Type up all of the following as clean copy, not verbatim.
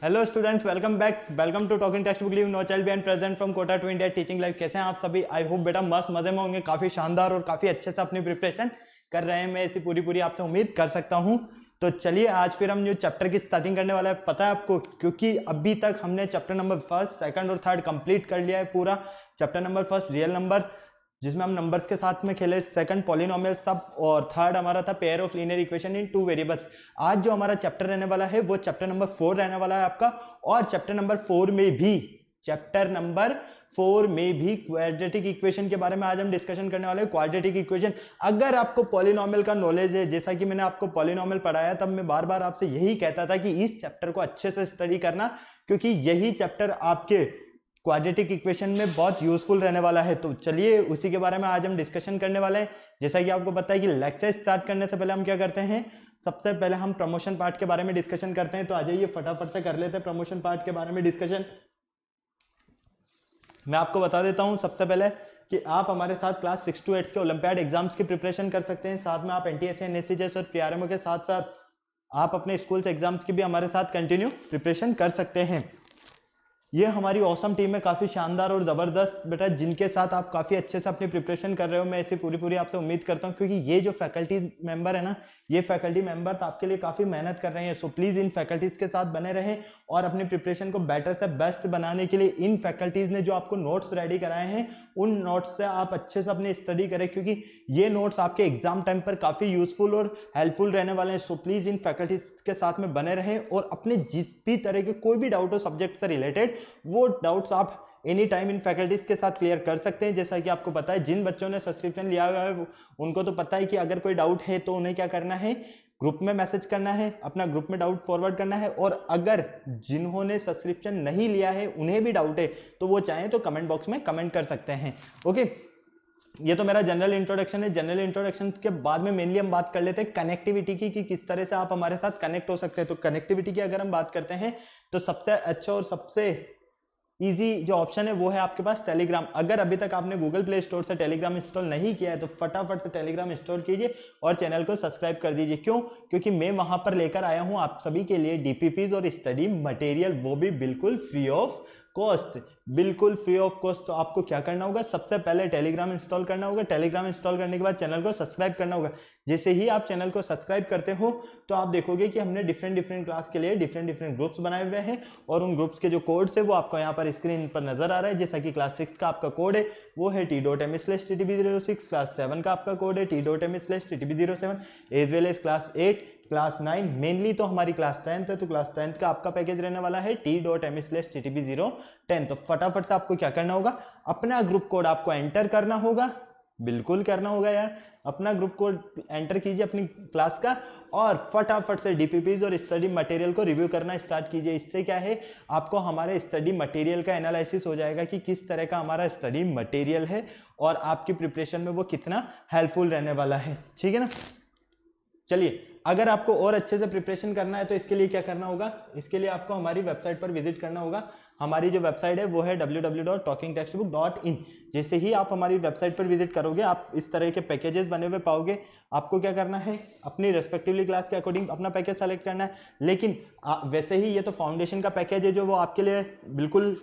Hello students, welcome to talking textbook leave no child behind present from Kota to India teaching life. कैसे हैं आप सभी? I hope बेटा मस्त मजे में होंगे, काफी शानदार और काफी अच्छे से अपनी प्रिपरेशन कर रहे हैं। मैं ऐसी पूरी आपसे उम्मीद कर सकता हूं। तो चलिए आज फिर हम न्यू चैप्टर की स्टार्टिंग करने वाला है। पता है आपको, क्योंकि अभी तक हमने चैप्टर नंबर फर्स्ट, सेकंड और थर्ड कंप्लीट कर लिया है पूरा। Chapter number first real number, जिसमें हम नंबर्स के साथ में खेले, सेकंड पॉलिनोमियल सब, और थर्ड हमारा था pair of linear equation in two variables. आज जो हमारा चैप्टर रहने वाला है वो चैप्टर नंबर 4 रहने वाला है आपका। और चैप्टर नंबर 4 में भी क्वाड्रेटिक इक्वेशन के बारे में आज हम डिस्कशन करने वाले हैं। क्वाड्रेटिक इक्वेशन, अगर आपको पॉलिनोमियल का नॉलेज है, जैसा कि मैंने आपको पॉलिनोमियल पढ़ाया, तब मैं बार बार आपसे यही कहता था कि इस चैप्टर को अच्छे से स्टडी करना, क्योंकि यही चैप्टर आपके क्वाड्रेटिक इक्वेशन में बहुत यूजफुल रहने वाला है। तो चलिए उसी के बारे में आज हम डिस्कशन करने वाले हैं। जैसा कि आपको पता है कि लेक्चर स्टार्ट करने से पहले हम क्या करते हैं, सबसे पहले हम प्रमोशन पार्ट के बारे में डिस्कशन करते हैं। तो आ जाइए फटाफट से कर लेते हैं प्रमोशन पार्ट के बारे में डिस्कशन। मैं आपको बता देता हूं सबसे पहले कि आप हमारे साथ क्लास 6 to 8 के ओलंपियाड एग्जाम्स की प्रिपरेशन कर सकते हैं। साथ में आप एनटीएससी, एनएससीजेएस और पीआरएमओ के साथ साथ आप अपने स्कूल्स एग्जाम्स की भी हमारे साथ कंटिन्यू प्रिपरेशन कर सकते हैं। ये हमारी ऑसम टीम है, काफ़ी शानदार और ज़बरदस्त बेटा, जिनके साथ आप काफ़ी अच्छे से अपनी प्रिपरेशन कर रहे हो। मैं ऐसी पूरी आपसे उम्मीद करता हूँ, क्योंकि ये जो फैकल्टी मेंबर है ना, ये फैकल्टी मेंबर्स आपके लिए काफ़ी मेहनत कर रहे हैं। सो प्लीज़ इन फैकल्टीज़ के साथ बने रहें और अपनी प्रिपरेशन को बेटर से बेस्ट बनाने के लिए इन फैकल्टीज़ ने जो आपको नोट्स रेडी कराए हैं, उन नोट्स से आप अच्छे से अपनी स्टडी करें, क्योंकि ये नोट्स आपके एग्जाम टाइम पर काफ़ी यूजफुल और हेल्पफुल रहने वाले हैं। सो प्लीज़ इन फैकल्टीज़ के साथ में बने रहें और अपने जिस भी तरह के कोई भी डाउट हो सब्जेक्ट से रिलेटेड, वो डाउट्स आप एनी टाइम इन फैकल्टीज के साथ क्लियर कर सकते हैं। जैसा कि आपको पता है, जिन बच्चों ने सब्सक्रिप्शन लिया हुआ है उनको तो पता है कि अगर कोई डाउट है तो उन्हें क्या करना है, ग्रुप में मैसेज करना है, अपना ग्रुप में डाउट फॉरवर्ड करना है। और अगर जिन्होंने सब्सक्रिप्शन नहीं लिया है उन्हें भी डाउट है तो वो चाहें तो कमेंट बॉक्स में कमेंट कर सकते हैं। ओके, ये तो मेरा जनरल इंट्रोडक्शन है। जनरल इंट्रोडक्शन के बाद में मेनली हम बात कर लेते हैं कनेक्टिविटी की, कि किस तरह से आप हमारे साथ कनेक्ट हो सकते हैं। तो कनेक्टिविटी की अगर हम बात करते हैं तो सबसे अच्छा और सबसे इजी जो ऑप्शन है वो है आपके पास टेलीग्राम। अगर अभी तक आपने गूगल प्ले स्टोर से टेलीग्राम इंस्टॉल नहीं किया है तो फटाफट से टेलीग्राम इंस्टॉल कीजिए और चैनल को सब्सक्राइब कर दीजिए। क्यों? क्योंकि मैं वहां पर लेकर आया हूं आप सभी के लिए डीपीपीज और स्टडी मटेरियल, वो भी बिल्कुल फ्री ऑफ कॉस्ट, बिल्कुल फ्री ऑफ कॉस्ट। तो आपको क्या करना होगा, सबसे पहले टेलीग्राम इंस्टॉल करना होगा। टेलीग्राम इंस्टॉल करने के बाद चैनल को सब्सक्राइब करना होगा। जैसे ही आप चैनल को सब्सक्राइब करते हो तो आप देखोगे कि हमने डिफरेंट क्लास के लिए डिफरेंट ग्रुप्स बनाए हुए हैं, और उन ग्रुप्स के जो कोड्स है वो आपको यहाँ पर स्क्रीन पर नजर आ रहा है। जैसा कि क्लास 6 का आपका कोड है वो है t.me/ttb06, क्लास 7 का आपका कोड है t.me/ttb07, as well as class 8, class 9, mainly तो हमारी क्लास 10th है, तो क्लास 10th का आपका पैकेज रहने वाला है t.me/ttb010। तो फटाफट से आपको क्या करना होगा, अपना ग्रुप कोड आपको एंटर करना होगा, बिल्कुल करना होगा यार। अपना ग्रुप कोड एंटर कीजिए अपनी क्लास का और फटाफट से डीपीपीज और स्टडी मटेरियल को रिव्यू करना स्टार्ट कीजिए। इससे क्या है, आपको हमारे स्टडी मटेरियल का एनालिसिस हो जाएगा कि किस तरह का हमारा स्टडी मटेरियल है और आपकी प्रिपरेशन में वो कितना हेल्पफुल रहने वाला है। ठीक है ना? चलिए, अगर आपको और अच्छे से प्रिपरेशन करना है तो इसके लिए क्या करना होगा, इसके लिए आपको हमारी वेबसाइट पर विजिट करना होगा। हमारी जो वेबसाइट है वो है www.talkingtextbook.in। जैसे ही आप हमारी वेबसाइट पर विजिट करोगे आप इस तरह के पैकेजेस बने हुए पाओगे। आपको क्या करना है, अपनी रेस्पेक्टिवली क्लास के अकॉर्डिंग अपना पैकेज सेलेक्ट करना है। लेकिन वैसे ही ये तो फाउंडेशन का पैकेज है जो वो आपके लिए बिल्कुल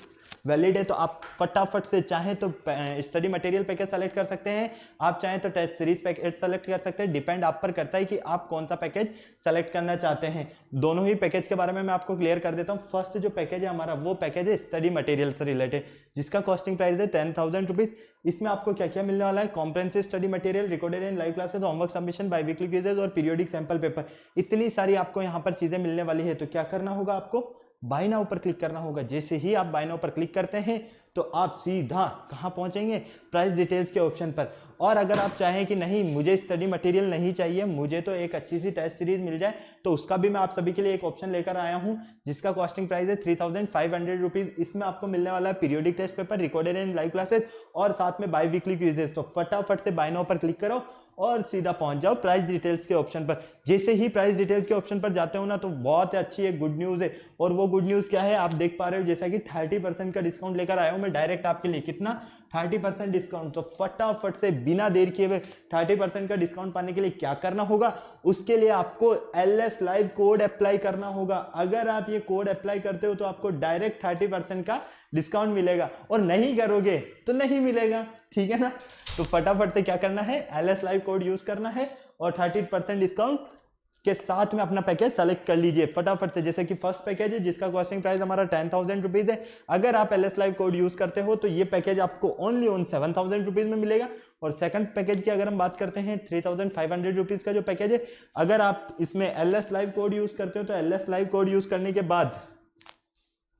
वैलिड है, तो आप फटाफट से चाहें तो स्टडी मटेरियल पैकेज सेलेक्ट कर सकते हैं, आप चाहें तो टेस्ट सीरीज पैकेज सेलेक्ट कर सकते हैं। डिपेंड आप पर करता है कि आप कौन सा पैकेज सेलेक्ट करना चाहते हैं। दोनों ही पैकेज के बारे में मैं आपको क्लियर कर देता हूं। फर्स्ट जो पैकेज है हमारा वो पैकेज है स्टडी मटेरियल से रिलेटेड, जिसका कॉस्टिंग प्राइस है 10,000 रुपीज। इसमें आपको क्या क्या मिलने वाला है, comprehensive study material, recorded and live classes, homework submission, by weekly quizzes और पीरियोडिक सैंपल पेपर। इतनी सारी आपको यहाँ पर चीजें मिलने वाली है। तो क्या करना होगा, आपको बाय नाउ पर क्लिक करना होगा। जैसे ही आप बाय नाउ पर क्लिक करते हैं तो आप सीधा कहां पहुंचेंगे, प्राइस डिटेल्स के ऑप्शन पर। और अगर आप चाहें कि नहीं मुझे स्टडी मटेरियल नहीं चाहिए, मुझे तो एक अच्छी सी टेस्ट सीरीज मिल जाए, तो उसका भी मैं आप सभी के लिए एक ऑप्शन लेकर आया हूं, जिसका कॉस्टिंग प्राइस है 3,500 रुपीज। इसमें आपको मिलने वाला है periodic test paper, recorded and live classes और साथ में बाई वीकली क्विजेस। तो फटाफट से बाय नाउ पर क्लिक करो और सीधा पहुंच जाओ प्राइस डिटेल्स के ऑप्शन पर। जैसे ही प्राइस डिटेल्स के ऑप्शन पर जाते हो ना तो बहुत अच्छी एक गुड न्यूज़ है, और वो गुड न्यूज़ क्या है आप देख पा रहे हो, जैसा कि 30% का डिस्काउंट लेकर आया हूं मैं डायरेक्ट आपके लिए। कितना? 30% डिस्काउंट। तो फटाफट से बिना देर किए हुए 30% का डिस्काउंट पाने के लिए क्या करना होगा, उसके लिए आपको LS लाइव कोड अप्लाई करना होगा। अगर आप ये कोड अप्लाई करते हो तो आपको डायरेक्ट 30% का डिस्काउंट मिलेगा, और नहीं करोगे तो नहीं मिलेगा, ठीक है ना। तो फटाफट से क्या करना है, LS लाइव कोड यूज करना है और 30% डिस्काउंट के साथ में अपना पैकेज सेलेक्ट कर लीजिए फटाफट से। जैसे कि फर्स्ट पैकेज है जिसका कॉस्टिंग प्राइस हमारा 10,000 रुपीज है, अगर आप LS लाइव कोड यूज करते हो तो ये पैकेज आपको ओनली ऑन 7,000 रुपीज में मिलेगा। और सेकंड पैकेज की अगर हम बात करते हैं 3,500 रुपीज का जो पैकेज है, अगर आप इसमें LS लाइव कोड यूज करते हो तो LS लाइव कोड यूज करने के बाद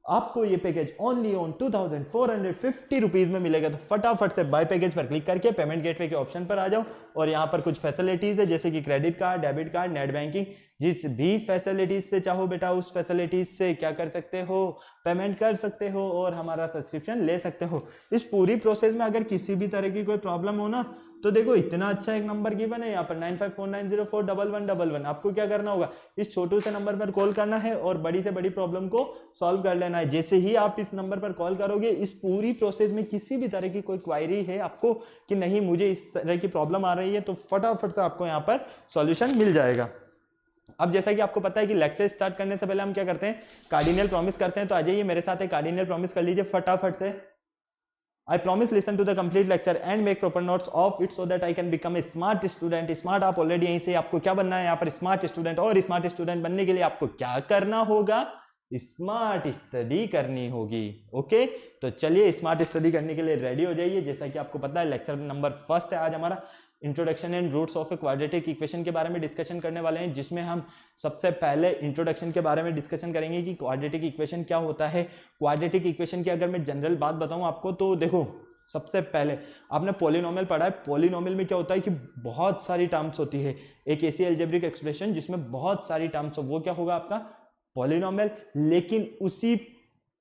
आपको ये पैकेज ओनली ऑन 2,450 रुपीज में मिलेगा। तो फटाफट से बाय पैकेज पर क्लिक करके पेमेंट गेटवे के ऑप्शन पर आ जाओ, और यहाँ पर कुछ फैसिलिटीज है जैसे कि credit card, debit card, net banking, जिस भी फैसिलिटीज से चाहो बेटा उस फैसिलिटीज से क्या कर सकते हो, पेमेंट कर सकते हो और हमारा सब्सक्रिप्शन ले सकते हो। इस पूरी प्रोसेस में अगर किसी भी तरह की कोई प्रॉब्लम हो ना तो देखो इतना अच्छा एक नंबर गिवन है यहाँ पर 9549041111। आपको क्या करना होगा, इस छोटू से नंबर पर कॉल करना है और बड़ी से बड़ी प्रॉब्लम को सॉल्व कर लेना है। जैसे ही आप इस नंबर पर कॉल करोगे, इस पूरी प्रोसेस में किसी भी तरह की कोई क्वायरी है आपको कि नहीं मुझे इस तरह की प्रॉब्लम आ रही है, तो फटाफट से आपको यहाँ पर सॉल्यूशन मिल जाएगा। अब जैसा कि आपको पता है कि लेक्चर स्टार्ट करने से पहले हम क्या करते हैं, कार्डिनल प्रॉमिस करते हैं। तो आ जाइए मेरे साथ एक कार्डिनल प्रॉमिस कर लीजिए फटाफट से। I promise listen to the complete lecture and make proper notes of it so that I can become a smart student। Smart आप ऑलरेडी यहीं से, आपको क्या बनना है यहाँ पर, स्मार्ट स्टूडेंट। और स्मार्ट स्टूडेंट बनने के लिए आपको क्या करना होगा, स्मार्ट स्टडी करनी होगी। ओके, तो चलिए स्मार्ट स्टडी करने के लिए रेडी हो जाइए। जैसा कि आपको पता है लेक्चर नंबर फर्स्ट है आज हमारा, introduction and roots of a quadratic equation के बारे में डिस्कशन करने वाले हैं, जिसमें हम सबसे पहले इंट्रोडक्शन के बारे में डिस्कशन करेंगे कि क्वाड्रेटिक इक्वेशन क्या होता है। क्वाड्रेटिक इक्वेशन की अगर मैं जनरल बात बताऊं आपको तो देखो, सबसे पहले आपने पॉलिनोमियल पढ़ा है। पॉलिनोमियल में क्या होता है कि बहुत सारी टर्म्स होती है, एक ऐसी अलजेब्रिक एक्सप्रेशन जिसमें बहुत सारी टर्म्स हो, वो क्या होगा आपका पॉलिनोमियल। लेकिन उसी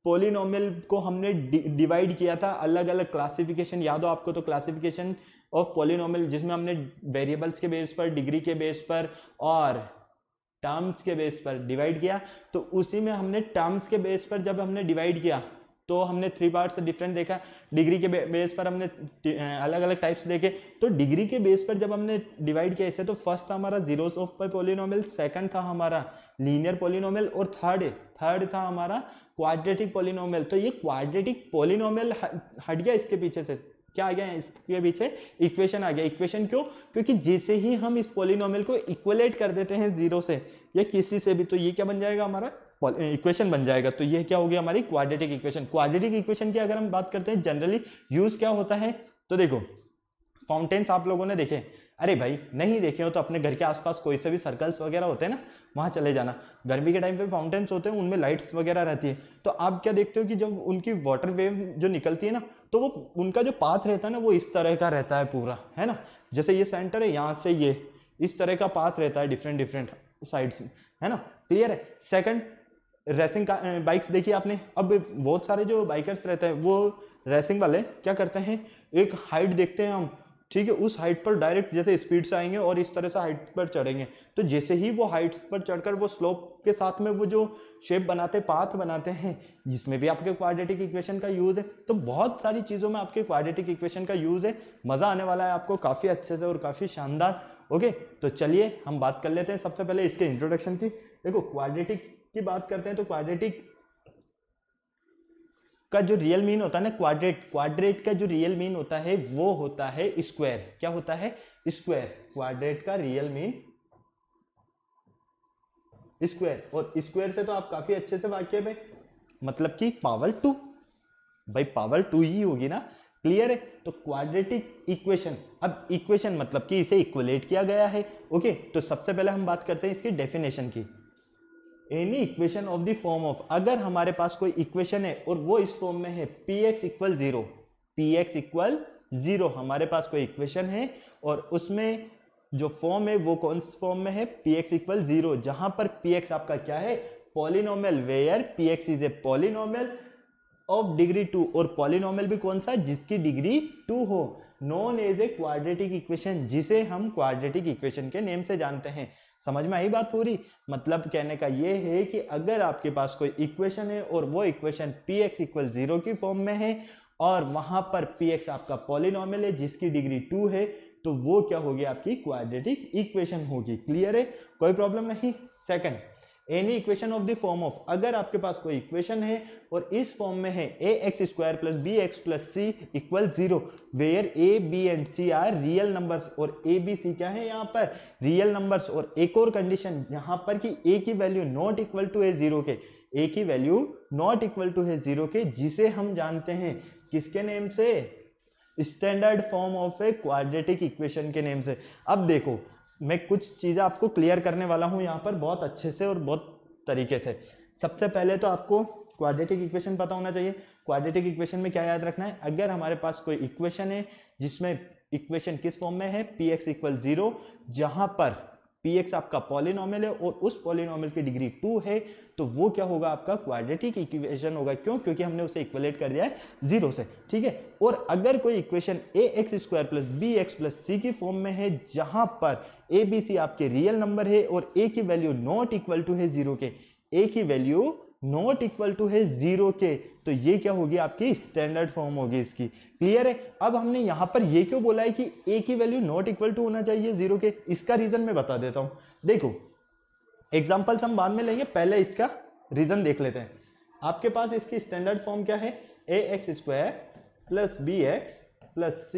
पॉलिनोमियल को हमने डिवाइड किया था अलग अलग क्लासिफिकेशन, याद हो आपको तो क्लासिफिकेशन ऑफ पॉलिनोमियल, जिसमें हमने वेरिएबल्स के बेस पर, डिग्री के बेस पर और टर्म्स के बेस पर डिवाइड किया। तो उसी में हमने टर्म्स के बेस पर जब हमने डिवाइड किया तो हमने 3 पार्ट्स डिफरेंट देखा। डिग्री के बेस पर हमने अलग अलग टाइप्स देखे। तो डिग्री के बेस पर जब हमने डिवाइड किया इसे, तो फर्स्ट था हमारा जीरोस ऑफ पॉलिनोमियल, सेकंड था हमारा लीनियर पॉलिनोमियल और थर्ड था हमारा क्वाड्रेटिक पॉलिनोमियल। तो ये क्वाड्रेटिक पॉलिनोमियल हट गया, इसके पीछे से क्या आ गया, इसके पीछे इक्वेशन आ गया। इक्वेशन क्यों? क्योंकि जैसे ही हम इस पॉलिनोमियल को इक्वलेट कर देते हैं जीरो से या किसी से भी, तो ये क्या बन जाएगा, हमारा इक्वेशन बन जाएगा। तो ये क्या हो गया, हमारी क्वाड्रेटिक इक्वेशन। क्वाड्रेटिक इक्वेशन की अगर हम बात करते हैं जनरली यूज क्या होता है, तो देखो फाउंटेन्स आप लोगों ने देखे, अरे भाई नहीं देखे हो तो अपने घर के आसपास कोई से भी सर्कल्स वगैरह होते हैं ना, वहां चले जाना। गर्मी के टाइम पे फाउंटेन्स होते हैं, उनमें लाइट्स वगैरह रहती है। तो आप क्या देखते हो कि जब उनकी वाटर वेव जो निकलती है ना, तो वो उनका जो पाथ रहता है ना वो इस तरह का रहता है पूरा, है ना। जैसे ये सेंटर है, यहाँ से ये इस तरह का पाथ रहता है डिफरेंट साइड्स, है ना, क्लियर है। सेकंड, रेसिंग बाइक्स देखिए आपने। अब बहुत सारे जो बाइकर्स रहते हैं वो रेसिंग वाले क्या करते हैं, एक हाइट देखते हैं हम, ठीक है, उस हाइट पर डायरेक्ट जैसे स्पीड से आएंगे और इस तरह से हाइट पर चढ़ेंगे। तो जैसे ही वो हाइट्स पर चढ़कर वो स्लोप के साथ में वो जो शेप बनाते, पाथ बनाते हैं, जिसमें भी आपके क्वाड्रेटिक इक्वेशन का यूज है। तो बहुत सारी चीज़ों में आपके क्वाड्रेटिक इक्वेशन का यूज है। मज़ा आने वाला है आपको काफ़ी अच्छे से और काफ़ी शानदार। ओके, तो चलिए हम बात कर लेते हैं सबसे पहले इसके इंट्रोडक्शन की। देखो क्वाड्रेटिक की बात करते हैं तो क्वाड्रेटिक का जो रियल मीन होता है ना, क्वाड्रेट का जो रियल मीन होता है वो होता है स्क्वायर। क्या होता है? स्क्वायर। क्वाड्रेट का रियल मीन स्क्वायर। और स्क्वायर से तो आप काफी अच्छे से वाकिफ है, मतलब कि पावर 2, भाई पावर 2 ही होगी ना, क्लियर है। तो क्वाड्रेटिक इक्वेशन, अब इक्वेशन मतलब कि इसे इक्वलेट किया गया है। ओके, तो सबसे पहले हम बात करते हैं इसकी डेफिनेशन की। Any equation of the form of, अगर हमारे पास कोई इक्वेशन है और वो इस फॉर्म में है px इक्वल 0, px इक्वल 0, हमारे पास कोई इक्वेशन है और उसमें जो फॉर्म है वो कौन सी फॉर्म में है, px इक्वल 0, जहां पर px आपका क्या है, polynomial, where px is a polynomial of degree 2। और पॉलिनोमियल भी कौन सा, जिसकी डिग्री 2 हो। Known as a quadratic equation, जिसे हम क्वाड्रेटिक इक्वेशन के नेम से जानते हैं। समझ में आई बात पूरी? मतलब कहने का ये है कि अगर आपके पास कोई इक्वेशन है और वो इक्वेशन px इक्वल 0 की फॉर्म में है और वहां पर px आपका पॉलिनॉमियल है जिसकी डिग्री 2 है, तो वो क्या होगी? आपकी क्वाड्रेटिक इक्वेशन होगी। क्लियर है? कोई प्रॉब्लम नहीं। Second, any equation of the form of, अगर आपके पास कोई इक्वेशन है और इस फॉर्म में है ax² + bx + c equal 0, where a b and c are real numbers, और a b c क्या है? यहाँ पर रियल नंबर्स। और एक और कंडीशन यहाँ पर कि a की वैल्यू नॉट इक्वल टू है 0 के, a की वैल्यू नॉट इक्वल टू है 0 के, जिसे हम जानते हैं किसके नेम से? Standard form of a quadratic equation के नेम से। अब देखो, मैं कुछ चीज़ें आपको क्लियर करने वाला हूं यहाँ पर बहुत अच्छे से और बहुत तरीके से। सबसे पहले तो आपको क्वाड्रेटिक इक्वेशन पता होना चाहिए। क्वाड्रेटिक इक्वेशन में क्या याद रखना है? अगर हमारे पास कोई इक्वेशन है जिसमें इक्वेशन किस फॉर्म में है? px इक्वल 0, जहां पर px आपका पॉलिनॉमियल है और उस पॉलिनॉमियल की डिग्री 2 है, तो वो क्या होगा? आपका क्वाड्रेटिक इक्वेशन होगा। क्यों? क्योंकि हमने उसे इक्वलेट कर दिया है 0 से। ठीक है। और अगर कोई इक्वेशन ax² + bx + c की फॉर्म में है, जहां पर a b c आपके रियल नंबर है और a की वैल्यू नॉट इक्वल टू है 0 के, a की वैल्यू नॉट इक्वल टू है 0 के, तो ये क्या होगी? आपकी स्टैंडर्ड फॉर्म होगी इसकी। क्लियर है? अब हमने यहां पर ये क्यों बोला है कि a की वैल्यू नॉट इक्वल टू होना चाहिए 0 के? इसका रीजन मैं बता देता हूं। देखो, एग्जांपल्स हम बाद में लेंगे, पहले इसका रीजन देख लेते हैं। आपके पास इसकी स्टैंडर्ड फॉर्म क्या है? ax² + bx + c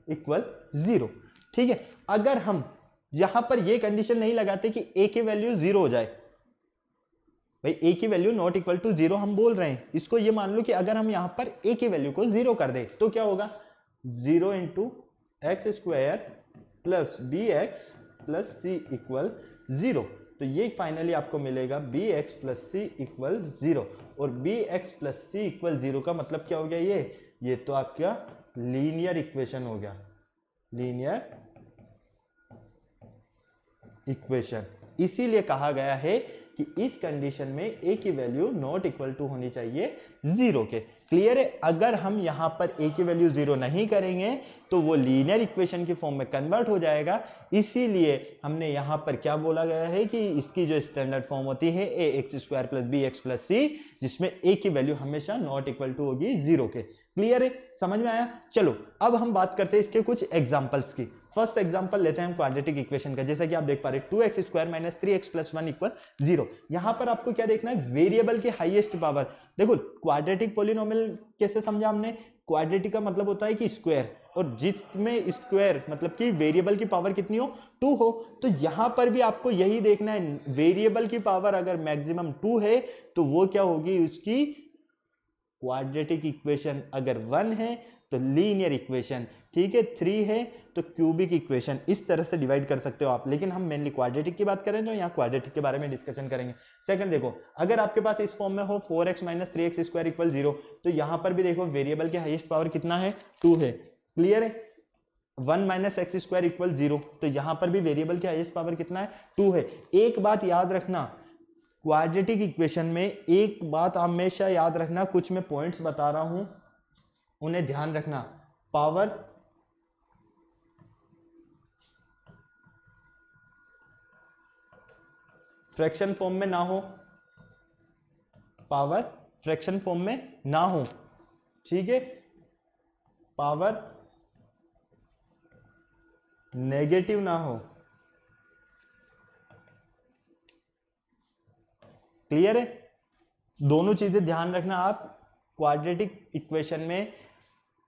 equal 0। ठीक है। अगर हम यहां पर ये कंडीशन नहीं लगाते कि a की वैल्यू 0 हो जाए, भाई a की वैल्यू नॉट इक्वल टू 0 हम बोल रहे हैं, इसको ये मान लो कि अगर हम यहां पर a की वैल्यू को 0 कर दे तो क्या होगा? 0 × x² + bx + c इक्वल 0। तो ये फाइनली आपको मिलेगा bx + c इक्वल 0। और bx + c इक्वल 0 का मतलब क्या हो गया? ये तो आपका लीनियर इक्वेशन हो गया, लीनियर इक्वेशन। इसीलिए कहा गया है कि इस कंडीशन में a की वैल्यू नॉट इक्वल टू होनी चाहिए 0 के। क्लियर है? अगर हम यहां पर a की वैल्यू 0 नहीं करेंगे तो वो लीनियर इक्वेशन की फॉर्म में कन्वर्ट हो जाएगा। इसीलिए हमने यहां पर क्या बोला गया है कि इसकी जो स्टैंडर्ड फॉर्म होती है ax² + bx + c, जिसमें a की वैल्यू हमेशा नॉट इक्वल टू होगी 0 के। क्लियर है? समझ में आया? चलो अब हम बात करते हैं इसके कुछ एग्जांपल्स की। फर्स्ट एग्जांपल लेते हैं हम क्वाड्रेटिक इक्वेशन का। जैसा कि आप देख पा रहे हैं 2x² - 3x + 1 इक्वल 0। यहां पर आपको क्या देखना है? वेरिएबल की हाईएस्ट पावर। देखो, क्वाड्रेटिक पॉलिनोमियल कैसे समझा हमने? क्वाड्रेटिक का मतलब होता है कि स्क्वायर, और जिसमें स्क्वायर मतलब कि वेरिएबल की पावर कितनी हो? 2 हो। तो यहां पर भी आपको यही देखना है, वेरिएबल की पावर अगर मैक्सिमम 2 है तो वो क्या होगी? उसकी क्वाड्रेटिक इक्वेशन। अगर 1 है तो लीनियर इक्वेशन। ठीक है। 3 है तो क्यूबिक इक्वेशन। इस तरह से डिवाइड कर सकते हो आप, लेकिन हम मेनली क्वाड्रेटिक की बात करें तो यहाँ क्वाड्रेटिक के बारे में डिस्कशन करेंगे। सेकंड देखो, अगर आपके पास इस फॉर्म में हो 4x - 3x² इक्वल 0, तो यहां पर भी देखो वेरिएबल की हाईएस्ट पावर कितना है? 2 है। क्लियर है? 1 - x² इक्वल 0, तो यहां पर भी वेरिएबल की हाईएस्ट पावर कितना है? 2 है। एक बात याद रखना, क्वाड्रेटिक इक्वेशन में एक बात हमेशा याद रखना, कुछ मैं पॉइंट्स बता रहा हूं उन्हें ध्यान रखना। पावर फ्रैक्शन फॉर्म में ना हो, पावर फ्रैक्शन फॉर्म में ना हो। ठीक है। पावर नेगेटिव ना हो। क्लियर है? दोनों चीजें ध्यान रखना आप क्वाड्रेटिक इक्वेशन में।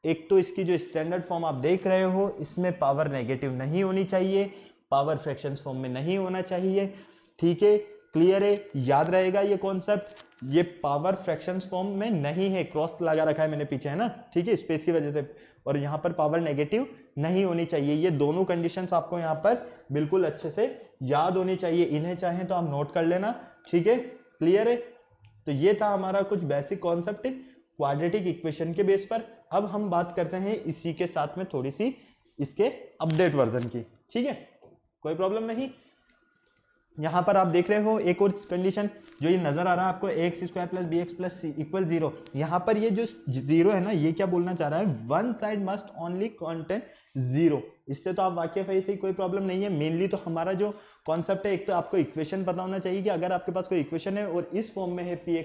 एक तो इसकी जो स्टैंडर्ड फॉर्म आप देख रहे हो, इसमें पावर नेगेटिव नहीं होनी चाहिए, पावर फ्रैक्शंस फॉर्म में नहीं होना चाहिए। ठीक है। क्लियर है? याद रहेगा ये कॉन्सेप्ट। ये पावर फ्रैक्शंस फॉर्म में नहीं है, क्रॉस लगा रखा है मैंने पीछे, है ना? ठीक है, स्पेस की वजह से। और यहां पर पावर नेगेटिव नहीं होनी चाहिए। ये दोनों कंडीशंस आपको यहां पर बिल्कुल अच्छे से याद होनी चाहिए। इन्हें चाहें तो आप नोट कर लेना। ठीक है। क्लियर है? तो ये था हमारा कुछ बेसिक कॉन्सेप्ट क्वाड्रेटिक इक्वेशन के बेस पर। अब हम बात करते हैं इसी के साथ में थोड़ी सी इसके अपडेट वर्जन की। ठीक है, कोई प्रॉब्लम नहीं। यहाँ पर आप देख रहे हो एक और कंडीशन जो ये नजर आ रहा है आपको, x square plus b x plus c equal zero. यहाँ पर ये जो जीरो है ना, ये क्या बोलना चाह रहा है, one side must only contain zero. इससे तो आप वाकिफ है, इससे कोई प्रॉब्लम नहीं है। मेनली तो हमारा जो कॉन्सेप्ट है, एक तो आपको इक्वेशन पता होना चाहिए कि अगर आपके पास कोई इक्वेशन है और इस फॉर्म में है पी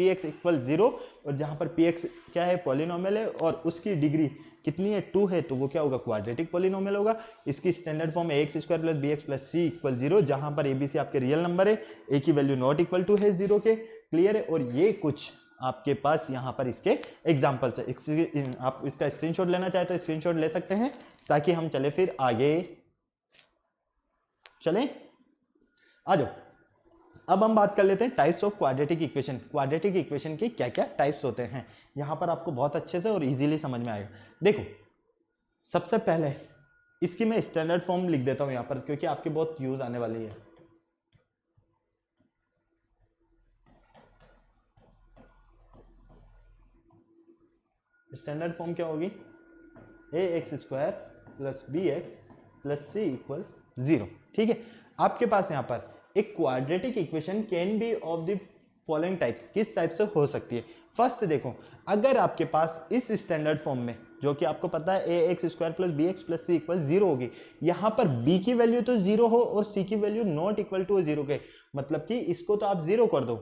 एक्स इक्वल जीरो, और जहाँ पर पी एक्स क्या है, पॉलिनोमियल है और उसकी डिग्री कितनी है, 2 है, तो वो क्या होगा, क्वाड्रेटिक पॉलिनोमियल होगा। इसकी स्टैंडर्ड फॉर्म है x square plus b x plus c equal zero, जहां पर एबीसी आपके रियल नंबर है, ए की वैल्यू नॉट इक्वल टू है जीरो के। क्लियर है। और ये कुछ आपके पास यहाँ पर इसके एग्जाम्पल्स है। आप इसका स्क्रीनशॉट लेना चाहे तो स्क्रीनशॉट ले सकते हैं, ताकि हम चले फिर आगे चलें। आ जाओ, अब हम बात कर लेते हैं types of quadratic equation. Quadratic equation के क्या क्या टाइप्स होते हैं, यहां पर आपको बहुत अच्छे से और इजीली समझ में आएगा। देखो, सबसे पहले इसकी मैं स्टैंडर्ड फॉर्म लिख देता हूं यहां पर, क्योंकि आपके बहुत यूज आने वाली है। स्टैंडर्ड फॉर्म क्या होगी, a x square plus b x plus c equal zero. ठीक है। आपके पास यहां पर एक quadratic equation can be of the following types, किस टाइप से हो सकती है। फर्स्ट देखो, अगर आपके पास इस स्टैंडर्ड फॉर्म में, जो कि आपको पता है a x square plus b x plus c equal zero होगी, यहां पर बी की वैल्यू तो जीरो हो और सी की value not equal to zero के, मतलब कि इसको तो आप जीरो कर दो,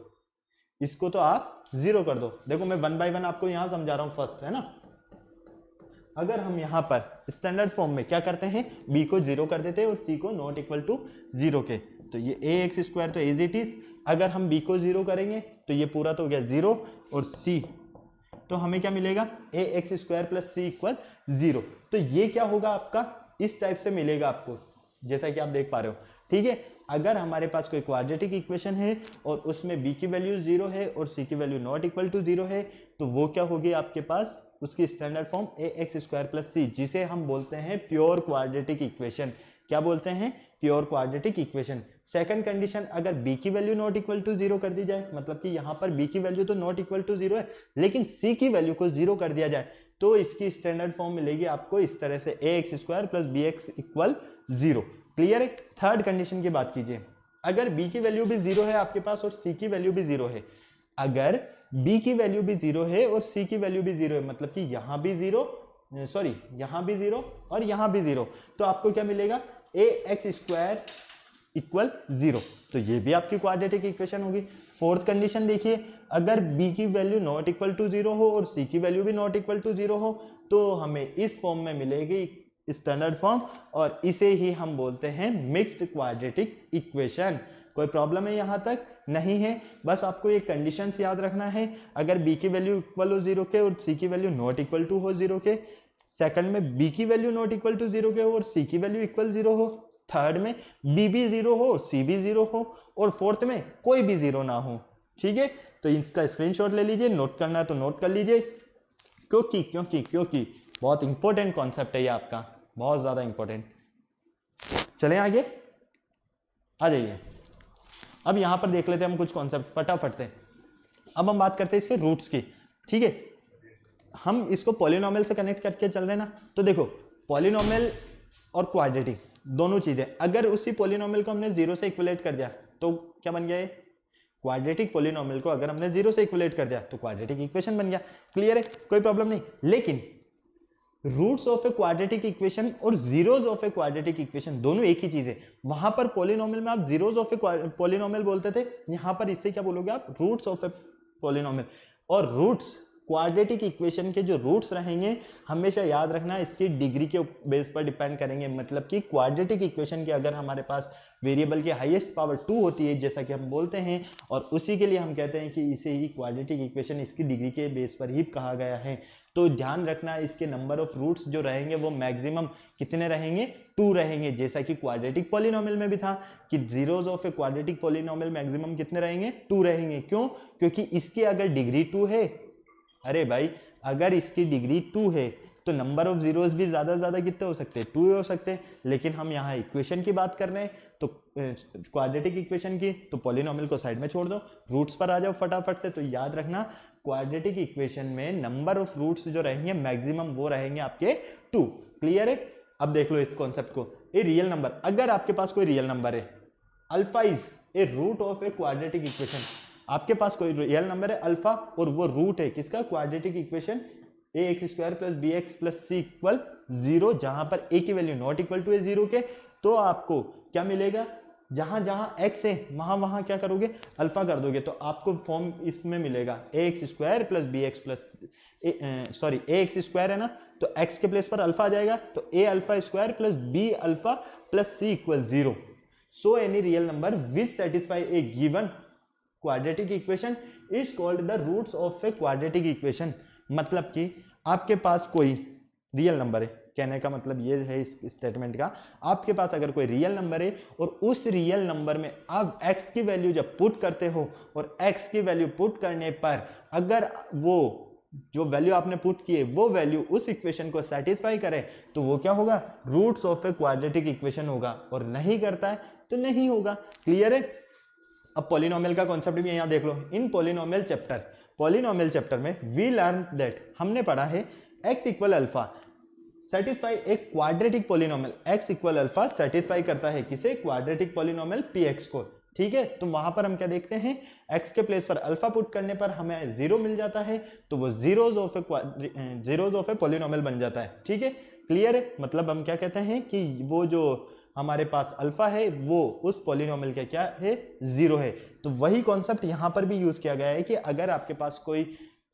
इसको तो आप जीरो कर दो। देखो मैं वन बाय वन आपको यहां समझा रहा हूं। फर्स्ट है ना, अगर हम यहां पर स्टैंडर्ड फॉर्म में क्या करते हैं, बी को जीरो कर देते हैं और सी को नॉट इक्वल टू जीरो के, तो ये ए एक्स स्क्वायर तो एज इट इज। अगर हम बी को जीरो करेंगे तो ये पूरा तो हो गया जीरो, और सी तो हमें क्या मिलेगा, ए x square plus c equal zero. तो ये क्या होगा आपका, इस टाइप से मिलेगा आपको, जैसा कि आप देख पा रहे हो। ठीक है। अगर हमारे पास कोई क्वाड्रेटिक इक्वेशन है और उसमें बी की वैल्यू जीरो है और सी की value not equal to zero है, तो वो क्या होगी आपके पास, उसकी standard form A x square plus C, जिसे हम बोलते हैं प्योर क्वाड्रेटिक इक्वेशन। क्या बोलते हैं, pure quadratic equation. Second condition, अगर बी की value not equal to zero कर दी जाए, मतलब कि यहां पर बी की वैल्यू तो नॉट इक्वल टू जीरो है, लेकिन सी की वैल्यू को जीरो कर दिया जाए, तो इसकी स्टैंडर्ड फॉर्म मिलेगी आपको इस तरह से, a x square plus b x equal zero. Clear है। थर्ड कंडीशन की बात कीजिए, अगर बी की वैल्यू भी जीरो है आपके पास और सी की वैल्यू भी जीरो है, अगर बी की वैल्यू भी जीरो है और सी की वैल्यू भी जीरो है, मतलब कि यहां भी जीरो, सॉरी यहां भी जीरो और यहां भी जीरो, तो आपको क्या मिलेगा, ए एक्स स्क्वायर इक्वल जीरो। तो ये भी आपकी क्वाड्रेटिक इक्वेशन होगी। फोर्थ कंडीशन देखिए, अगर बी की value not equal to zero हो और सी की वैल्यू भी नॉट इक्वल टू जीरो हो, तो हमें इस फॉर्म में मिलेगी स्टैंडर्ड फॉर्म, और इसे ही हम बोलते हैं मिक्स्ड क्वाड्रेटिक इक्वेशन। कोई प्रॉब्लम है यहां तक, नहीं है। बस आपको ये कंडीशंस याद रखना है, अगर बी की वैल्यू इक्वल हो जीरो के और सी की वैल्यू नॉट इक्वल टू हो जीरो के, सेकंड में बी की value not equal to zero के हो और सी की वैल्यू इक्वल जीरो हो, थर्ड में बी भी जीरो हो सी भी जीरो हो, और फोर्थ में कोई भी जीरो ना हो। ठीक है। तो इसका स्क्रीनशॉट ले लीजिए, नोट करना है तो नोट कर लीजिए, क्योंकि क्योंकि क्योंकि बहुत इंपॉर्टेंट कॉन्सेप्ट है ये आपका, बहुत ज्यादा इंपॉर्टेंट। चलें आगे, आ जाइए। अब यहां पर देख लेते हैं हम कुछ कॉन्सेप्ट फटाफट से। अब हम बात करते हैं इसके रूट्स की। ठीक है, हम इसको पॉलिनोमियल से कनेक्ट करके चल रहे हैं ना, तो देखो पॉलिनोमियल और क्वाड्रेटिक दोनों चीजें, अगर उसी पॉलिनोमियल को हमने जीरो से इक्वलेट कर दिया तो क्या बन गया, ये क्वाड्रेटिक पॉलिनोमियल को अगर हमने जीरो से इक्वलेट कर दिया तो क्वाड्रेटिक इक्वेशन बन गया। क्लियर है, कोई प्रॉब्लम नहीं। लेकिन roots of a quadratic equation और zeros of a quadratic equation दोनों एक ही चीज है। वहां पर पॉलिनोमियल में आप जीरोज ऑफ ए पॉलिनोमियल बोलते थे, यहां पर इससे क्या बोलोगे आप, रूट्स ऑफ ए पॉलिनोमियल। और रूट्स, क्वाड्रेटिक इक्वेशन के जो रूट्स रहेंगे, हमेशा याद रखना इसकी डिग्री के बेस पर डिपेंड करेंगे। मतलब कि क्वाड्रेटिक इक्वेशन के अगर हमारे पास वेरिएबल की हाईएस्ट पावर 2 होती है, जैसा कि हम बोलते हैं, और उसी के लिए हम कहते हैं कि इसे ही क्वाड्रेटिक इक्वेशन इसकी डिग्री के बेस पर ही कहा गया है। तो ध्यान रखना इसके नंबर ऑफ रूट्स जो रहेंगे वो मैक्सिमम कितने रहेंगे, 2 रहेंगे, जैसा कि क्वाड्रेटिक पॉलिनोमियल में भी था कि zeros of a quadratic polynomial maximum कितने रहेंगे, 2 रहेंगे। क्यों, क्योंकि इसकी अगर डिग्री 2 है, अरे भाई अगर इसकी डिग्री 2 है तो नंबर ऑफ जीरोस भी ज्यादा से ज्यादा कितने हो सकते हैं, 2 हो सकते हैं। लेकिन हम यहाँ इक्वेशन की बात कर रहे हैं, तो क्वाड्रेटिक इक्वेशन की, तो पॉलिनोमियल को साइड में छोड़ दो, रूट्स पर आ जाओ फटाफट से। तो याद रखना क्वाड्रेटिक इक्वेशन में नंबर ऑफ रूट्स जो रहेंगे मैक्सिमम वो रहेंगे आपके 2। क्लियर है। अब देख लो इस कॉन्सेप्ट को, ये रियल नंबर, अगर आपके पास कोई रियल नंबर है, alpha is a root of a quadratic equation. आपके पास कोई रियल नंबर है अल्फा और वो रूट है किसका, quadratic equation a x square plus b x plus c equal 0, जहां पर ए की value not equal to a 0 के, तो आपको क्या मिलेगा, जहां जहां x है वहां वहां क्या करोगे, अल्फा कर दोगे, तो आपको फॉर्म इसमें मिलेगा ए x square plus b x plus sorry a x square है ना, तो x के प्लेस पर अल्फा आ जाएगा, तो a alpha square plus b alpha plus c equal 0। So any real number which satisfy a given quadratic equation is called the roots of a quadratic equation. मतलब कि आपके पास कोई रियल नंबर है, कहने का मतलब ये है इस स्टेटमेंट का, आपके पास अगर कोई रियल नंबर है और उस रियल नंबर में आप x की वैल्यू जब पुट करते हो और x की वैल्यू पुट करने पर अगर वो जो वैल्यू आपने पुट की है वो वैल्यू उस इक्वेशन को सेटिस्फाई करे तो वो क्या होगा, roots of a quadratic equation होगा, और नहीं करता है तो नहीं होगा। क्लियर है। अब पॉलिनोमियल का कॉन्सेप्ट भी यहाँ देख लो। इन पॉलिनोमियल चैप्टर में वी लर्न दैट, हमने पढ़ा है x इक्वल अल्फा सेटिस्फाई एक quadratic polynomial, x equal alpha satisfy करता है किसे, क्वाड्रेटिक पॉलिनोमियल px को। ठीक है, तो वहां पर हम क्या देखते हैं, x के प्लेस पर अल्फा पुट करने पर हमें 0 मिल जाता है, तो वो जीरोज ऑफ ए पॉलिनोमियल बन जाता है। ठीक है, क्लियर है। मतलब हम क्या कहते हैं कि वो जो हमारे पास अल्फा है वो उस पॉलिनोमियल का क्या है, 0 है। तो वही कॉन्सेप्ट यहां पर भी यूज किया गया है कि अगर आपके पास कोई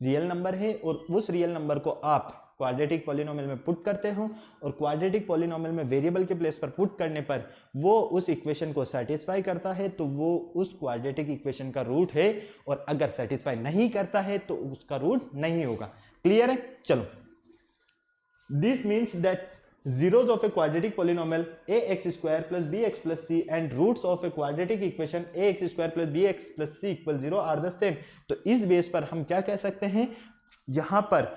रियल नंबर है और उस रियल नंबर को आप क्वाड्रेटिक पॉलिनोमियल में पुट करते हो और क्वाड्रेटिक पॉलिनोमियल में वेरिएबल के प्लेस पर पुट करने पर वो उस इक्वेशन को सेटिस्फाई करता है, तो वो उस क्वाड्रेटिक इक्वेशन का रूट है, और अगर सेटिस्फाई नहीं करता है तो उसका रूट नहीं होगा। क्लियर है। चलो, this means that zeros of a quadratic polynomial ax square plus bx plus c and roots of a quadratic equation ax square plus bx plus c equal 0 are the same। तो इस base पर हम क्या कह सकते हैं, यहां पर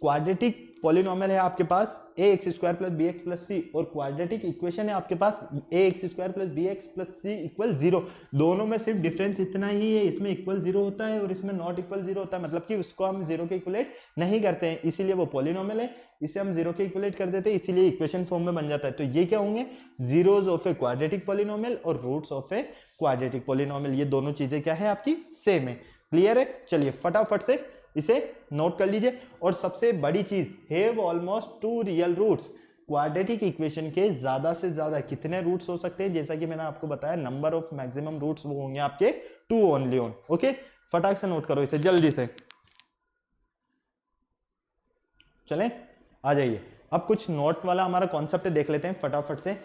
क्वाड्रेटिक पॉलिनोमियल है आपके पास a x square plus b x plus c, और क्वाड्रेटिक इक्वेशन है आपके पास a x square plus b x plus c equal 0। दोनों में सिर्फ डिफरेंस इतना ही है, इसमें इक्वल 0 होता है और इसमें नॉट इक्वल 0 होता है, मतलब कि उसको हम 0 के इक्वलेट नहीं करते हैं, इसीलिए वो पॉलिनोमियल है, इसे हम 0 के इक्वलेट कर देते हैं, इसीलिए इक्वेशन फॉर्म में बन जाता है। तो ये क्या होंगे, zeros of a quadratic polynomial और roots of a quadratic polynomial, ये दोनों चीजें क्या है आपकी, सेम है। क्लियर है। चलिए फटाफट से इसे नोट कर लीजिए। और सबसे बड़ी चीज, have almost 2 real roots. Quadratic equation के ज्यादा से ज्यादा कितने रूट्स हो सकते हैं, जैसा कि मैंने आपको बताया नंबर ऑफ मैक्सिमम रूट्स वो होंगे आपके 2 ओनली ऑन। ओके, फटाक से नोट करो इसे जल्दी से। चलें, आ जाइए। अब कुछ नोट वाला हमारा कॉन्सेप्ट देख लेते हैं फटाफट से।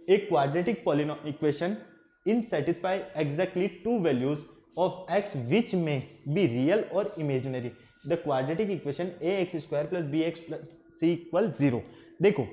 एक quadratic polynomial equation in satisfy exactly 2 values of x which may be real or imaginary, the quadratic equation ax square plus bx plus c equal 0। देखो,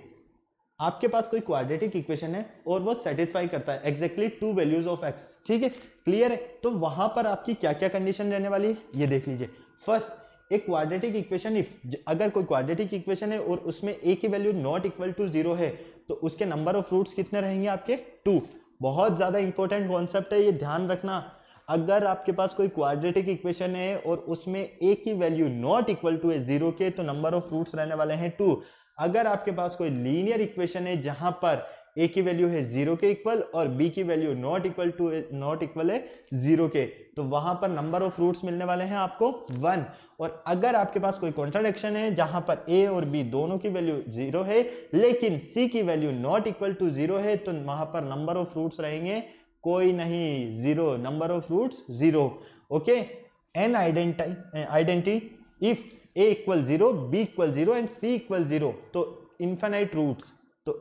आपके पास कोई क्वाड्रेटिक इक्वेशन है और वो सेटिस्फाई करता है एग्जैक्टली 2 वैल्यूज ऑफ x। ठीक है, क्लियर है। तो वहां पर आपकी क्या क्या कंडीशन रहने वाली है ये देख लीजिए। फर्स्ट, एक क्वाड्रेटिक इक्वेशन इफ, अगर कोई क्वाड्रेटिक इक्वेशन है और उसमें a की वैल्यू नॉट इक्वल टू 0 है, तो उसके नंबर ऑफ रूट्स कितने रहेंगे आपके, 2। बहुत ज्यादा इंपॉर्टेंट कॉन्सेप्ट है, ये ध्यान रखना। अगर आपके पास कोई क्वाड्रेटिक इक्वेशन है और उसमें a की वैल्यू नॉट इक्वल टू 0 के, तो नंबर ऑफ रूट्स रहने वाले हैं 2। अगर आपके पास कोई लीनियर इक्वेशन है जहां पर a की वैल्यू है 0 के इक्वल और b की वैल्यू नॉट इक्वल है 0 के, तो वहां पर नंबर ऑफ रूट्स मिलने वाले हैं आपको 1। और अगर आपके पास कोई कॉन्ट्राडिक्शन है जहां पर a और b दोनों की वैल्यू 0 है लेकिन c की वैल्यू नॉट इक्वल टू 0 है, तो वहां पर नंबर ऑफ रूट्स रहेंगे कोई नहीं, 0, number of roots 0। Okay, an identity if a equal 0, b equal 0 and c equal 0, तो इन्फिनाइट रूट्स। तो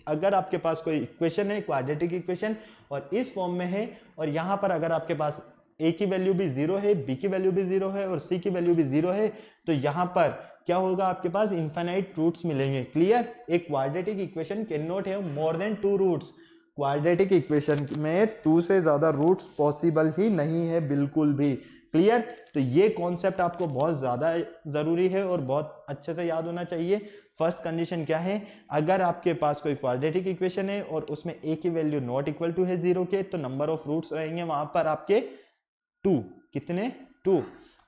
अगर आपके पास कोई इक्वेशन है क्वाड्रेटिक इक्वेशन और इस फॉर्म में है, और यहां पर अगर आपके पास a की वैल्यू भी 0 है, b की वैल्यू भी 0 है और c की वैल्यू भी 0 है, तो यहां पर क्या होगा, आपके पास इन्फिनाइट रूट्स मिलेंगे। क्लियर। एक quadratic equation can not have more than 2 roots. Quadratic equation में 2 से ज्यादा रूट्स पॉसिबल ही नहीं है बिल्कुल भी। क्लियर। तो ये कॉन्सेप्ट आपको बहुत ज्यादा जरूरी है और बहुत अच्छे से याद होना चाहिए। फर्स्ट कंडीशन क्या है, अगर आपके पास कोई क्वाड्रेटिक इक्वेशन है और उसमें a की वैल्यू नॉट इक्वल टू है 0 के, तो नंबर ऑफ रूट्स रहेंगे वहां पर आपके 2। कितने, 2।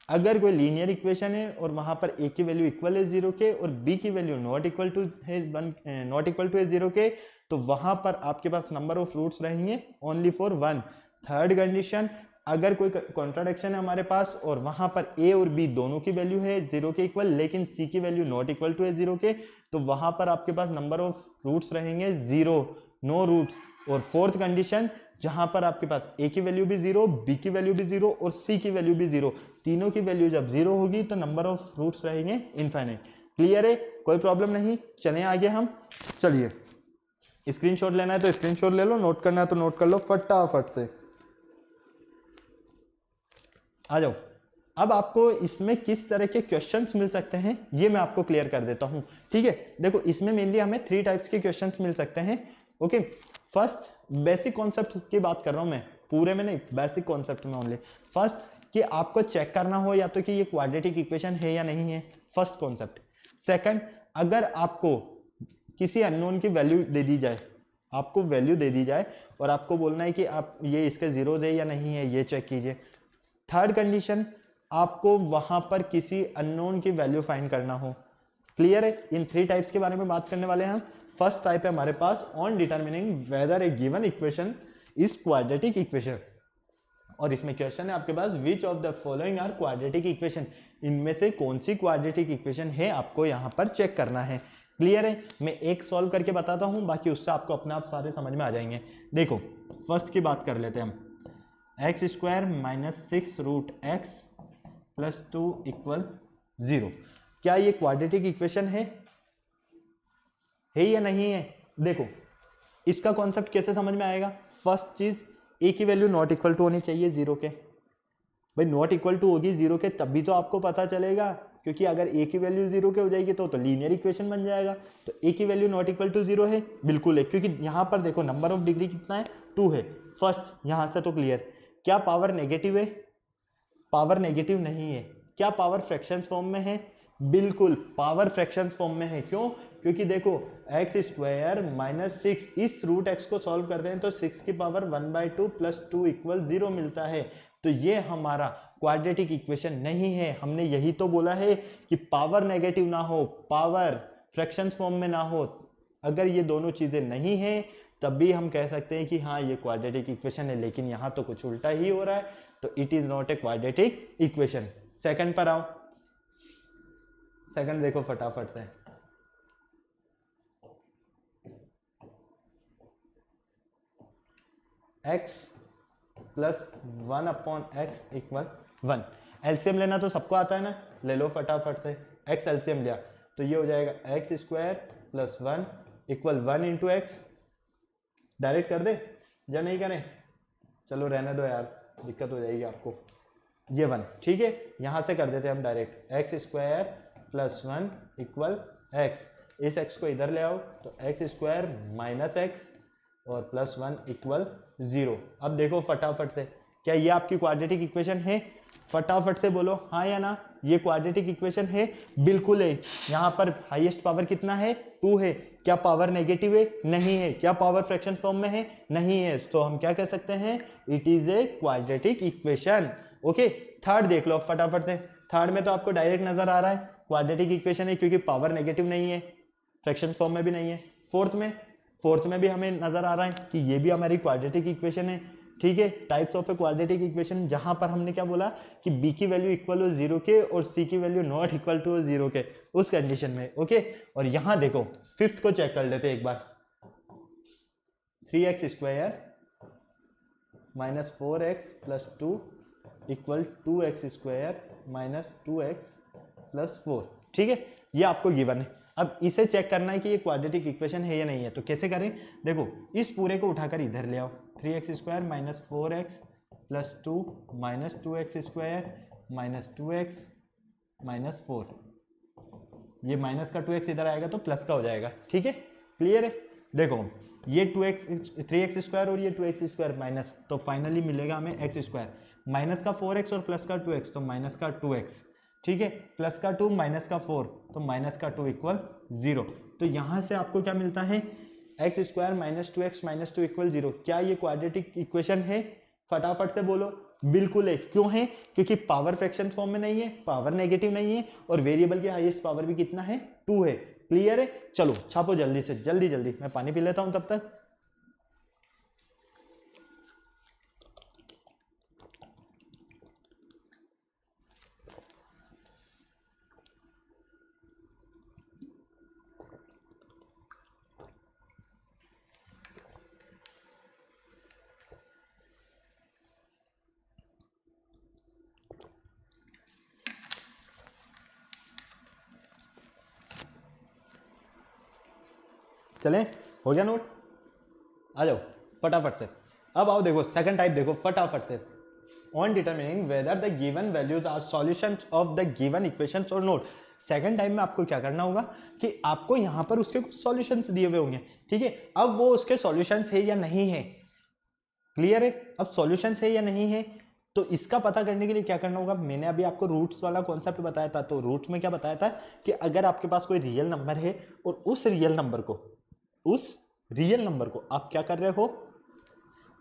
अगर कोई लीनियर इक्वेशन है और वहां पर ए की वैल्यू इक्वल है 0 के और बी की वैल्यू नॉट इक्वल टू है 0 के, तो वहां पर आपके पास नंबर ऑफ रूट्स रहेंगे ओनली फॉर 1। थर्ड कंडीशन, अगर कोई कॉन्ट्राडिक्शन है हमारे पास और वहां पर ए और बी दोनों की वैल्यू है 0 के इक्वल लेकिन सी की वैल्यू नॉट इक्वल टू है 0 के, तो वहां पर आपके पास नंबर ऑफ रूट्स रहेंगे 0, नो रूट्स। और फोर्थ कंडीशन, जहां पर आपके पास ए की वैल्यू भी 0, बी की वैल्यू भी 0 और सी की वैल्यू भी 0, तीनों की वैल्यू जब 0 होगी तो नंबर ऑफ रूट्स रहेंगे इनफाइनाइट। क्लियर है, कोई प्रॉब्लम नहीं। चलें आगे हम। चलिए, स्क्रीनशॉट लेना है तो स्क्रीनशॉट ले लो, नोट करना है तो नोट कर लो फटाफट से। आ जाओ। अब आपको इसमें किस तरह के क्वेश्चंस मिल सकते हैं ये मैं आपको क्लियर कर देता हूं। ठीक है, देखो इसमें मेनली हमें 3 टाइप्स के क्वेश्चंस मिल सकते हैं। ओके, फर्स्ट बेसिक कॉन्सेप्ट की बात कर रहा हूं मैं, पूरे में नहीं, बेसिक कॉन्सेप्ट में ओनली। फर्स्ट कि आपको चेक करना हो या तो कि ये क्वाड्रेटिक इक्वेशन है या नहीं है, फर्स्ट कॉन्सेप्ट। सेकंड, अगर आपको किसी अननोन की वैल्यू दे दी जाए, आपको वैल्यू दे दी जाए और आपको बोलना है कि आप ये इसके जीरोज है या नहीं है, ये चेक कीजिए। थर्ड कंडीशन, आपको वहां पर किसी अननोन की वैल्यू फाइंड करना हो। क्लियर है, इन 3 टाइप्स के बारे में बात करने वाले हैं हम। फर्स्ट टाइप है हमारे पास on determining whether a given equation is quadratic equation, और इसमें क्वेश्चन है आपके पास which of the following are quadratic equation, इनमें से कौन सी क्वाड्रेटिक इक्वेशन है आपको यहाँ पर चेक करना है। क्लियर है, मैं एक सॉल्व करके बताता हूँ, बाकी उससे आपको अपने आप सारे समझ में आ जाएंगे। देखो फर्स्ट की बात कर लेते हैं हम, X square minus 6 root X plus 2 equal 0। क्या ये क्वाड्रेटिक इक्वेशन है या नहीं है? देखो इसका कॉन्सेप्ट कैसे समझ में आएगा। फर्स्ट चीज, ए की वैल्यू नॉट इक्वल टू होनी चाहिए 0 के। भाई नॉट इक्वल टू होगी 0 के तभी तो आपको पता चलेगा, क्योंकि अगर ए की वैल्यू 0 के हो जाएगी तो लीनियर इक्वेशन बन जाएगा। तो ए की वैल्यू नॉट इक्वल टू 0 है, बिल्कुल है, क्योंकि यहां पर देखो नंबर ऑफ डिग्री कितना है, 2 है। फर्स्ट यहां से तो क्लियर। क्या पावर नेगेटिव है? पावर नेगेटिव नहीं है। क्या पावर फ्रैक्शन फॉर्म में है? बिल्कुल पावर फ्रैक्शन फॉर्म में है। क्यों? क्योंकि देखो एक्स स्क्वायर माइनस 6, इस रूट एक्स को सॉल्व करते हैं तो 6 की पावर 1/2 प्लस 2 इक्वल 0 मिलता है। तो ये हमारा क्वाड्रेटिक इक्वेशन नहीं है। हमने यही तो बोला है कि पावर नेगेटिव ना हो, पावर फ्रैक्शन फॉर्म में ना हो। अगर ये दोनों चीजें नहीं है तब भी हम कह सकते हैं कि हाँ ये क्वाड्रेटिक इक्वेशन है, लेकिन यहां तो कुछ उल्टा ही हो रहा है, तो it is not a quadratic equation. Second पर आओ, सेकंड देखो फटाफट से। x plus 1/x equal 1। LCM लेना तो सबको आता है ना, ले लो फटाफट से। x एलसीएम लिया तो ये हो जाएगा x square plus 1 equal 1 into x. Direct कर दे या नहीं करें? चलो रहने दो यार, दिक्कत हो जाएगी आपको। ये 1 ठीक है, यहां से कर देते हैं हम direct. X square plus 1 equal x, इस x को इधर ले आओ तो एक्स स्क्वायर माइनस एक्स और प्लस 1 इक्वल 0। अब देखो फटाफट से, क्या ये आपकी क्वाड्रेटिक इक्वेशन है? फटाफट से बोलो हाँ या ना, ये क्वाड्रेटिक इक्वेशन है? बिल्कुल है। यहाँ पर हाईएस्ट पावर कितना है? 2 है। क्या पावर नेगेटिव है? नहीं है। क्या पावर फ्रैक्शन फॉर्म में है? नहीं है। तो हम क्या कह सकते हैं? It is a quadratic equation. Okay, third देख लो फटाफट से। थर्ड में तो आपको डायरेक्ट नजर आ रहा है क्वाड्रेटिक इक्वेशन है, क्योंकि पावर नेगेटिव नहीं है, फ्रैक्शन फॉर्म में भी नहीं है। फोर्थ में भी हमें नजर आ रहा है कि ये भी हमारी क्वाड्रेटिक इक्वेशन है। ठीक है, types of a quadratic equation, जहां पर हमने क्या बोला कि बी की वैल्यू इक्वल हो 0 के और सी की वैल्यू नॉट इक्वल टू 0 के, उस कंडीशन में। ओके, और यहां देखो फिफ्थ को चेक कर लेते एक बार। 3x square minus 4x plus 2 equal 2x square minus 2x plus 4। ठीक है, ये आपको गिवन है। अब इसे चेक करना है कि ये क्वाड्रेटिक इक्वेशन है या नहीं है। तो कैसे करें? देखो इस पूरे को उठाकर इधर ले आओ। 3x square minus 4x plus 2 minus 2x square minus 2x minus 4। ये माइनस का 2x इधर आएगा तो प्लस का हो जाएगा। ठीक है, क्लियर है? देखो ये 3x स्क्वायर और ये 2x स्क्वायर माइनस, तो फाइनली मिलेगा हमें x स्क्वायर। माइनस का 4x और प्लस का 2x, तो माइनस का 2x। ठीक है, प्लस का 2 माइनस का 4, तो माइनस का 2 इक्वल 0। तो यहां से आपको क्या मिलता है? X square minus 2x minus 2 equal 0। क्या ये क्वाड्रेटिक इक्वेशन है? फटाफट से बोलो। बिल्कुल है। क्यों है? क्योंकि पावर फ्रैक्शन फॉर्म में नहीं है, पावर नेगेटिव नहीं है, और वेरिएबल की हाईएस्ट पावर भी कितना है? 2 है। क्लियर है? चलो छापो जल्दी से, जल्दी जल्दी, मैं पानी पी लेता हूं तब तक। चलें, हो गया नोट? आ जाओ फटाफट से। अब आओ देखो सेकंड टाइप, देखो फटाफट से। On determining whether the given values are solutions of the given equations or not. Second time में आपको क्या करना होगा कि आपको यहां पर उसके कुछ सॉल्यूशंस दिए हुए होंगे, ठीक है। अब वो उसके सॉल्यूशंस है या नहीं है, क्लियर है? अब सॉल्यूशंस है या नहीं है, तो इसका पता करने के लिए क्या करना होगा? मैंने अभी आपको रूट्स वाला कॉन्सेप्ट बताया था, तो रूट्स में क्या बताया था कि अगर आपके पास कोई रियल नंबर है और उस रियल नंबर को आप क्या कर रहे हो?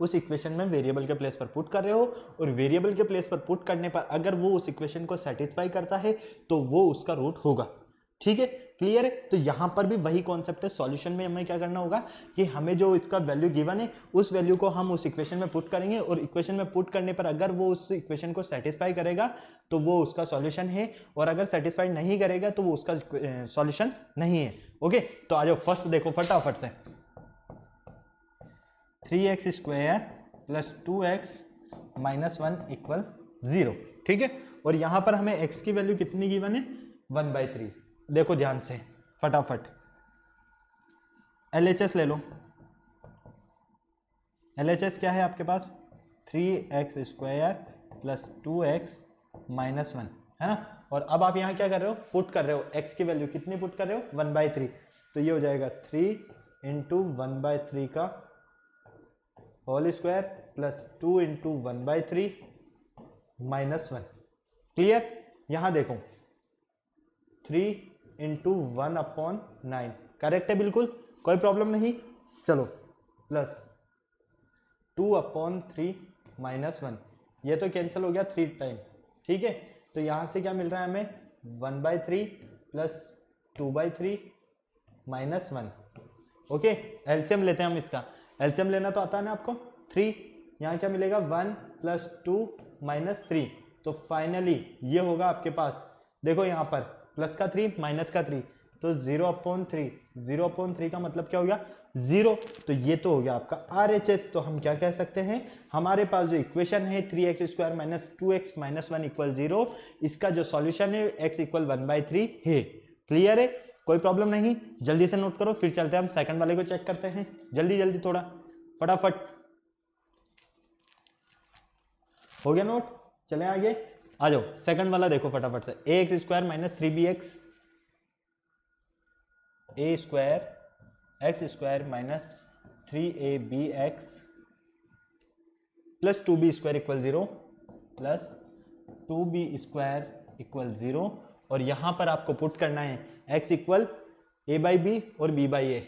उस इक्वेशन में वेरिएबल के प्लेस पर पुट कर रहे हो, और वेरिएबल के प्लेस पर पुट करने पर अगर वो उस इक्वेशन को सेटिस्फाई करता है तो वो उसका रूट होगा, ठीक है। क्लियर है? तो यहां पर भी वही कॉन्सेप्ट है। सॉल्यूशन में हमें क्या करना होगा कि हमें जो इसका वैल्यू गिवन है उस वैल्यू को हम उस इक्वेशन में पुट करेंगे, और इक्वेशन में पुट करने पर अगर वो उस इक्वेशन को सेटिस्फाई करेगा तो वो उसका सॉल्यूशन है, और अगर सेटिस्फाई नहीं करेगा तो वो उसका सॉल्यूशन नहीं है। ओके, तो आ जाओ फर्स्ट देखो फटाफट से। 3x square plus 2x minus 1 equal 0, ठीक है। और यहां पर हमें x की वैल्यू कितनी गिवन है? 1/3। देखो ध्यान से फटाफट, LHS ले लो। LHS क्या है आपके पास? 3x square plus 2x minus 1, है ना। और अब आप यहां क्या कर रहे हो? पुट कर रहे हो x की वैल्यू कितनी पुट कर रहे हो? 1/3। तो ये हो जाएगा 3 इंटू 1/3 का whole square plus 2 into 1/3 minus 1। Clear? यहां देखो 3 इंटू 1/9, करेक्ट है बिल्कुल, कोई प्रॉब्लम नहीं। चलो प्लस 2/3 माइनस 1, ये तो कैंसिल हो गया 3 टाइम, ठीक है। तो यहां से क्या मिल रहा है हमें? 1/3 प्लस 2/3 माइनस 1। ओके, एलसीएम लेते हैं हम इसका। एलसीएम लेना तो आता है ना आपको? 3, यहाँ क्या मिलेगा? 1 प्लस 2 माइनस 3। तो फाइनली ये होगा आपके पास, देखो यहाँ पर प्लस का 3 माइनस का 3, तो 0/3। 0/3 का मतलब क्या हो गया? 0। तो ये तो हो गया आपका RHS। तो हम क्या कह सकते हैं? हमारे पास जो इक्वेशन है 3x square minus 2x minus 1 equal 0, इसका जो सॉल्यूशन है x इक्वल 1/3 है। क्लियर है? कोई प्रॉब्लम नहीं। जल्दी से नोट करो, फिर चलते हैं हम सेकंड वाले को चेक करते हैं। जल्दी जल्दी थोड़ा फटाफट। हो गया नोट? चले आगे, आ जाओ सेकंड वाला देखो फटाफट से। ax square minus 3bx, a square x square minus 3abx plus 2b square equal 0 plus 2b square equal 0। और यहां पर आपको पुट करना है x इक्वल a/b और b/a।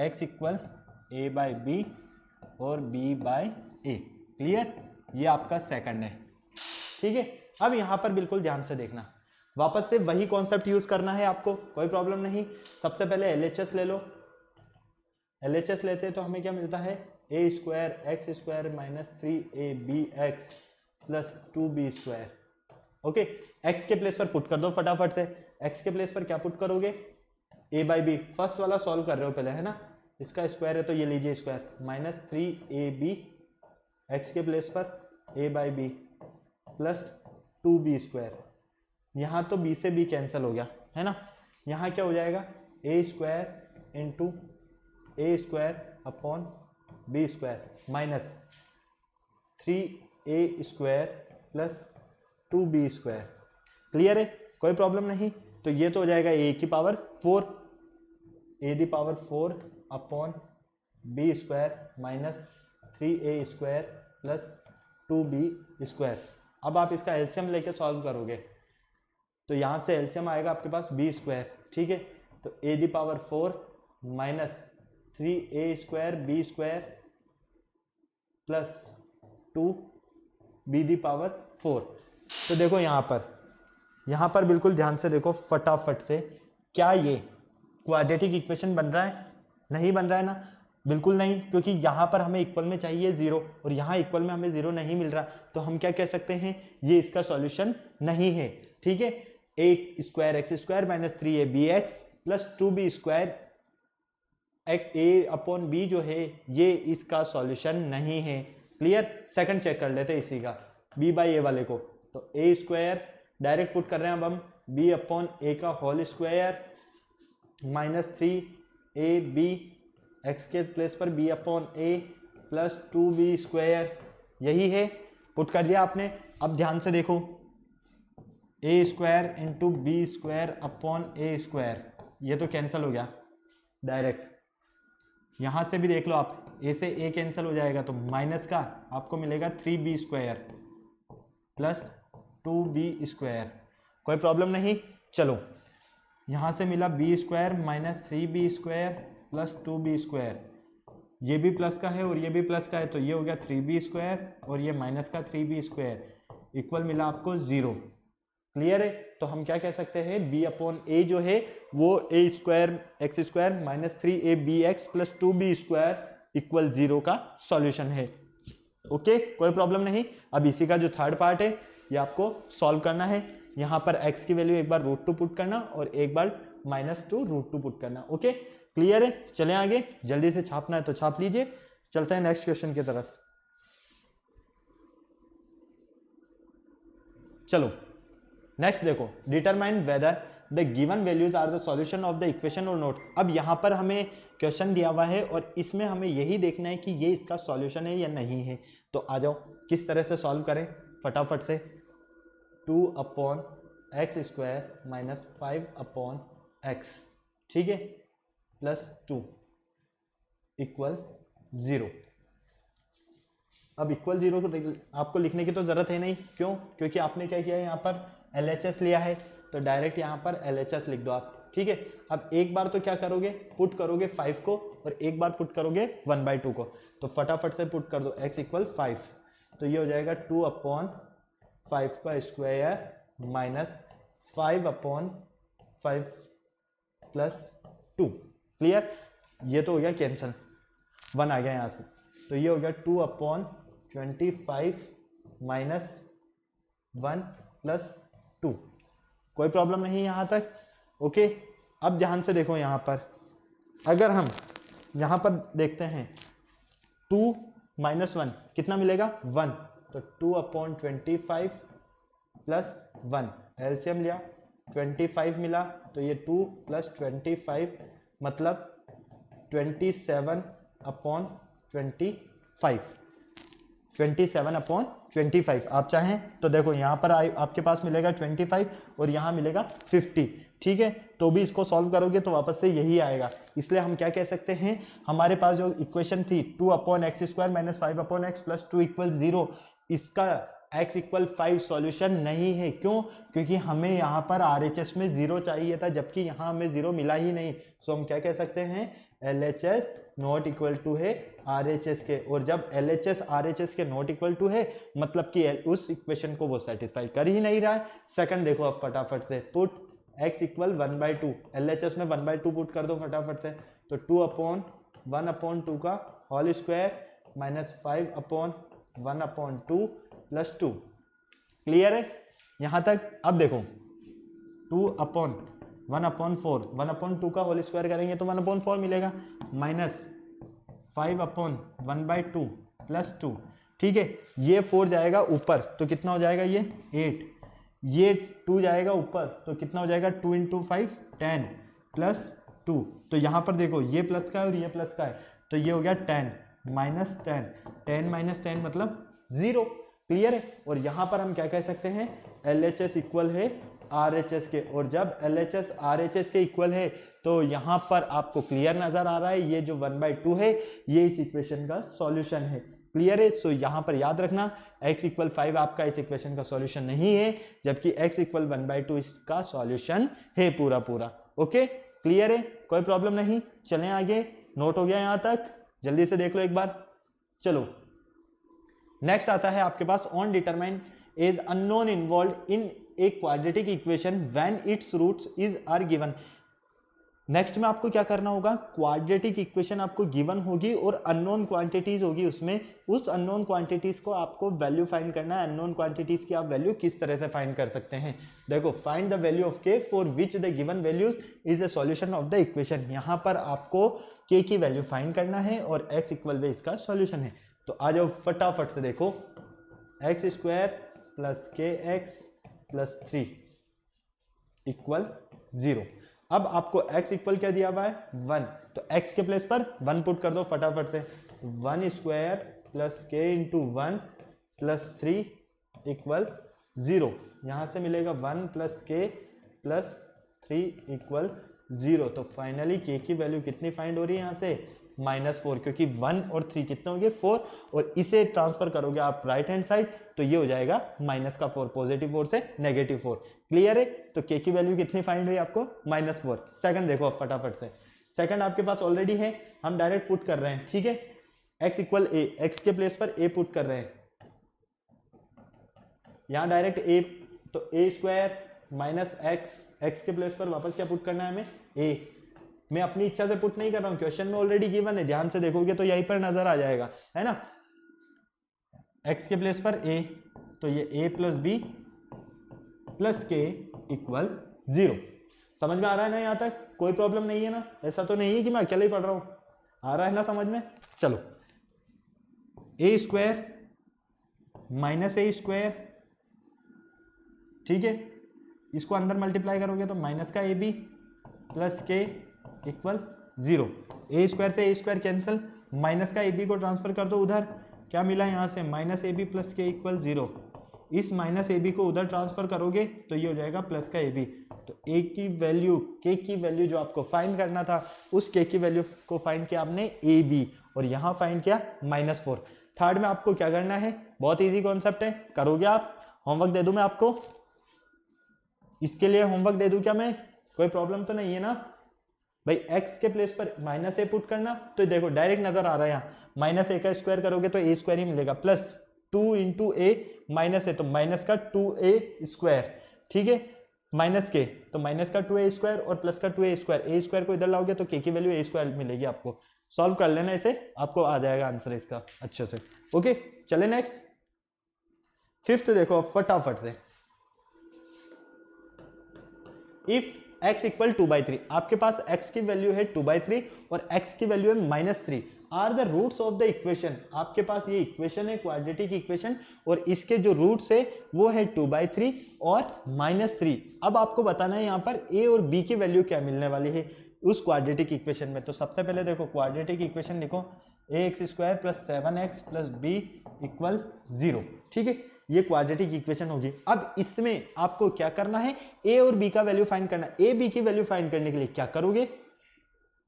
x इक्वल a/b और b/a। क्लियर? ये आपका सेकंड है, ठीक है। अब यहां पर बिल्कुल ध्यान से देखना, वापस से वही कॉन्सेप्ट यूज करना है आपको, कोई प्रॉब्लम नहीं। सबसे पहले LHS ले लो। LHS लेते हैं तो हमें क्या मिलता है? a square x square minus 3abx plus 2b square. Okay, x के प्लेस पर पुट कर दो फटाफट से। x के प्लेस पर क्या पुट करोगे? a/b। फर्स्ट वाला सॉल्व कर रहे हो पहले, है ना। इसका स्क्वायर है तो ये लीजिए स्क्वायर, माइनस 3ab x के प्लेस पर a/b प्लस 2b स्क्वायर। यहाँ तो b से b कैंसिल हो गया, है ना। यहाँ क्या हो जाएगा? a square into a square upon b square minus 3a square plus 2b square. Clear है? कोई प्रॉब्लम नहीं। तो ये तो हो जाएगा a की power 4, a the power 4 upon b square minus 3a square plus 2b square. अब आप इसका एलसीएम लेके सॉल्व करोगे तो यहाँ से एलसीएम आएगा आपके पास b स्क्वायर, ठीक है। तो a the power 4 minus 3a square b square plus 2 be the power 4। तो देखो यहाँ पर बिल्कुल ध्यान से देखो फटाफट से, क्या ये क्वाड्रेटिक इक्वेशन बन रहा है? नहीं बन रहा है ना, बिल्कुल नहीं, क्योंकि यहाँ पर हमें इक्वल में चाहिए 0 और यहाँ इक्वल में हमें 0 नहीं मिल रहा, तो हम क्या कह सकते हैं, ये इसका सॉल्यूशन नहीं है। ठीक है, a square x square minus 3ab x plus 2b square a upon b जो है ये इसका सॉल्यूशन नहीं है। क्लियर? सेकंड चेक कर लेते हैं इसी का, b बाई ए वाले को। तो ए स्क्वायर डायरेक्ट पुट कर रहे हैं अब हम, b अपॉन ए का whole square minus 3ab X के प्लेस पर b upon A plus 2b square, यही है, पुट कर दिया आपने। अब ध्यान से देखो, a square into b square upon a square, ये तो कैंसिल हो गया डायरेक्ट। यहाँ से भी देख लो आप, ए से ए कैंसिल हो जाएगा, तो माइनस का आपको मिलेगा 3b square plus 2b square. कोई प्रॉब्लम नहीं, चलो यहाँ से मिला b square minus 3b square plus 2b square, ये भी प्लस का है और ये भी प्लस का है, तो ये हो गया 3b स्क्वायर और ये माइनस का 3b स्क्वायर, इक्वल मिला आपको 0। क्लियर है? तो हम क्या कह सकते हैं, b अपॉन ए जो है वो a square x square minus 3ab x plus 2b square equal 0 का सॉल्यूशन है। ओके, कोई प्रॉब्लम नहीं। अब इसी का जो थर्ड पार्ट है ये आपको सॉल्व करना है। यहाँ पर x की वैल्यू एक बार √2 पुट करना और एक बार -2 √2 पुट करना। ओके, क्लियर है? चलें आगे, जल्दी से छापना है तो छाप लीजिए। चलते हैं नेक्स्ट क्वेश्चन की तरफ। चलो नेक्स्ट देखो, determine whether the given values are the solution of the equation or not. अब यहाँ पर हमें क्वेश्चन दिया हुआ है और इसमें हमें यही देखना है कि ये इसका सॉल्यूशन है या नहीं है। तो आ जाओ किस तरह से सॉल्व करें फटाफट से। 2 upon x square minus 5 upon x, ठीक है, प्लस 2 इक्वल 0। अब इक्वल 0 को आपको लिखने की तो जरूरत है नहीं, क्यों? क्योंकि आपने क्या किया है, यहाँ पर LHS लिया है, तो डायरेक्ट यहाँ पर LHS लिख दो आप। ठीक है, अब एक बार तो क्या करोगे, पुट करोगे 5 को और एक बार पुट करोगे 1/2 को। तो फटाफट से पुट कर दो x इक्वल 5, तो ये हो जाएगा 2 अपॉन 5 का square minus 5 upon 5 plus 2। Clear? ये तो हो गया कैंसल, 1 आ गया यहाँ से, तो ये हो गया 2 अपॉन 25 माइनस 1 प्लस 2। कोई प्रॉब्लम नहीं यहाँ तक? ओके, अब ध्यान से देखो, यहाँ पर अगर हम यहाँ पर देखते हैं 2 माइनस 1 कितना मिलेगा, 1, तो 2 अपॉन 25 प्लस 1, एलसीएम लिया 25 मिला, तो ये 2 प्लस 25 मतलब 27 अपॉन 25, 27 अपॉन 25। आप चाहें तो देखो यहाँ पर आपके पास मिलेगा 25 और यहाँ मिलेगा 50। ठीक है, तो भी इसको सॉल्व करोगे तो वापस से यही आएगा। इसलिए हम क्या कह सकते हैं, हमारे पास जो इक्वेशन थी 2 upon x square minus 5 upon x plus 2 equal 0, इसका x इक्वल 5 सॉल्यूशन नहीं है। क्यों? क्योंकि हमें यहाँ पर RHS में 0 चाहिए था, जबकि यहाँ हमें 0 मिला ही नहीं। सो हम क्या कह सकते हैं, LHS नॉट इक्वल टू है RHS के, और जब LHS RHS के नॉट इक्वल टू है मतलब कि उस इक्वेशन को वो सेटिस्फाई कर ही नहीं रहा है। सेकंड देखो अब फटाफट से, पुट x इक्वल 1/2, LHS में 1/2 पुट कर दो फटाफट से, तो 2 अपॉन 1/2 का whole square minus 5 upon 1/2 plus 2। Clear है यहाँ तक? अब देखो 2 अपॉन 1/4, 1/2 का होल स्क्वायर करेंगे तो 1/4 मिलेगा, माइनस 5 अपॉन 1/2 प्लस 2। ठीक है, ये 4 जाएगा ऊपर तो कितना हो जाएगा, ये 8, ये 2 जाएगा ऊपर तो कितना हो जाएगा, 2 × 5 10 प्लस 2। तो यहाँ पर देखो ये प्लस का है और ये प्लस का है, तो ये हो गया 10 माइनस 10, 10 माइनस 10 मतलब 0। क्लियर है? और यहाँ पर हम क्या कह सकते हैं, LHS इक्वल है RHS के, और जब LHS RHS के इक्वल है तो यहाँ पर आपको क्लियर नजर आ रहा है ये जो 1/2 है ये इस इक्वेशन का सॉल्यूशन है। क्लियर है? सो यहाँ पर याद रखना x इक्वल 5 आपका इस इक्वेशन का सॉल्यूशन नहीं है, जबकि x इक्वल 1/2 इसका सॉल्यूशन है पूरा पूरा। ओके, क्लियर है? कोई प्रॉब्लम नहीं। चलें आगे, नोट हो गया यहाँ तक? जल्दी से देख लो एक बार। चलो नेक्स्ट आता है आपके पास on determine is unknown involve in a quadratic equation when its roots is are given. Next में आपको क्या करना होगा, क्वाड्रेटिक इक्वेशन आपको गिवन होगी और अननोन क्वांटिटीज होगी उसमें, उस अननोन क्वांटिटीज को आपको वैल्यू फाइंड करना है। अननोन क्वांटिटीज की आप वैल्यू किस तरह से फाइंड कर सकते हैं, देखो फाइंड द वैल्यू ऑफ के for which the given values is the solution of the equation. यहाँ पर आपको के की वैल्यू फाइंड करना है और एक्स इक्वल वे इसका सॉल्यूशन है। तो आ जाओ फटाफट से देखो, एक्स स्क्वायर प्लस के एक्स प्लस 3 इक्वल 0। अब आपको x इक्वल क्या दिया हुआ है 1, तो x के प्लेस पर 1 पुट कर दो फटाफट से। 1 स्क्वायर प्लस के इंटू 1 प्लस 3 इक्वल 0। यहाँ से मिलेगा 1 प्लस के प्लस 3 इक्वल 0। तो फाइनली के की वैल्यू कितनी फाइंड हो रही है यहाँ से -4, क्योंकि 1 और 3 कितने होंगे 4, और इसे ट्रांसफर करोगे आप राइट हैंड साइड तो ये हो जाएगा -4, पॉजिटिव 4 से -4। क्लियर है, तो के की वैल्यू कितनी फाइंड हुई आपको -4। सेकंड देखो अब फटाफट से, सेकंड आपके पास ऑलरेडी है, हम डायरेक्ट पुट कर रहे हैं, ठीक है। x इक्वल a, x के प्लेस पर a पुट कर रहे हैं, यहां डायरेक्ट a, तो a स्क्वायर माइनस x के प्लेस पर वापस क्या पुट करना है हमें a। मैं अपनी इच्छा से पुट नहीं कर रहा हूं, क्वेश्चन में ऑलरेडी गिवन है, ध्यान से देखोगे तो यहीं पर नजर आ जाएगा, है ना। x के प्लेस पर a, तो ये a प्लस बी प्लस के इक्वल 0। समझ में आ रहा है ना, यहाँ तक कोई प्रॉब्लम नहीं है ना, ऐसा तो नहीं है कि मैं अकेले ही पढ़ रहा हूं, आ रहा है ना समझ में। चलो a square minus a square, ठीक है, इसको अंदर मल्टीप्लाई करोगे तो माइनस का ab प्लस के इक्वल 0। a स्क्वायर से a स्क्वायर कैंसिल, माइनस का ab को ट्रांसफर कर दो उधर, क्या मिला यहाँ से -ab प्लस के इक्वल 0। इस -ab को उधर ट्रांसफर करोगे तो ये हो जाएगा प्लस का ab। तो a की वैल्यू, k की वैल्यू जो आपको फाइंड करना था, उस k की वैल्यू को फाइंड किया आपने ab, और यहाँ फाइंड किया -4। थर्ड में आपको क्या करना है, बहुत इजी कॉन्सेप्ट है, करोगे आप, होमवर्क दे दूं मैं आपको, इसके लिए होमवर्क दे दूं क्या मैं, कोई प्रॉब्लम तो नहीं है ना भाई। x के प्लेस पर -a पुट करना, तो देखो डायरेक्ट नजर आ रहा है यहाँ, -a का स्क्वायर करोगे तो a स्क्वायर ही मिलेगा, प्लस 2 इंटू a माइनस है तो माइनस का 2a स्क्वायर, ठीक है, माइनस के तो माइनस का 2a स्क्वायर और प्लस का 2a स्क्वायर, a स्क्वायर को इधर लाओगे तो k की वैल्यू a स्क्वायर मिलेगी आपको। सॉल्व कर लेना इसे, आपको आ जाएगा आंसर इसका अच्छे से। ओके चले नेक्स्ट, फिफ्थ देखो फटाफट से, इफ x इक्वल 2/3, आपके पास x की वैल्यू है 2/3 और x की वैल्यू है -3, are the roots of the equation. आपके पास ये इक्वेशन है क्वाड्रेटिक इक्वेशन, और इसके जो रूट्स है वो है 2/3 और -3। अब आपको बताना है यहाँ पर a और b की वैल्यू क्या मिलने वाली है उस क्वाड्रेटिक इक्वेशन में। तो सबसे पहले देखो क्वाड्रेटिक इक्वेशन लिखो, ax² + 7x + b इक्वल 0, ठीक है, ये क्वाड्रेटिक इक्वेशन होगी। अब इसमें आपको क्या करना है, a और b का वैल्यू फाइंड करना है। a b की वैल्यू फाइंड करने के लिए क्या करोगे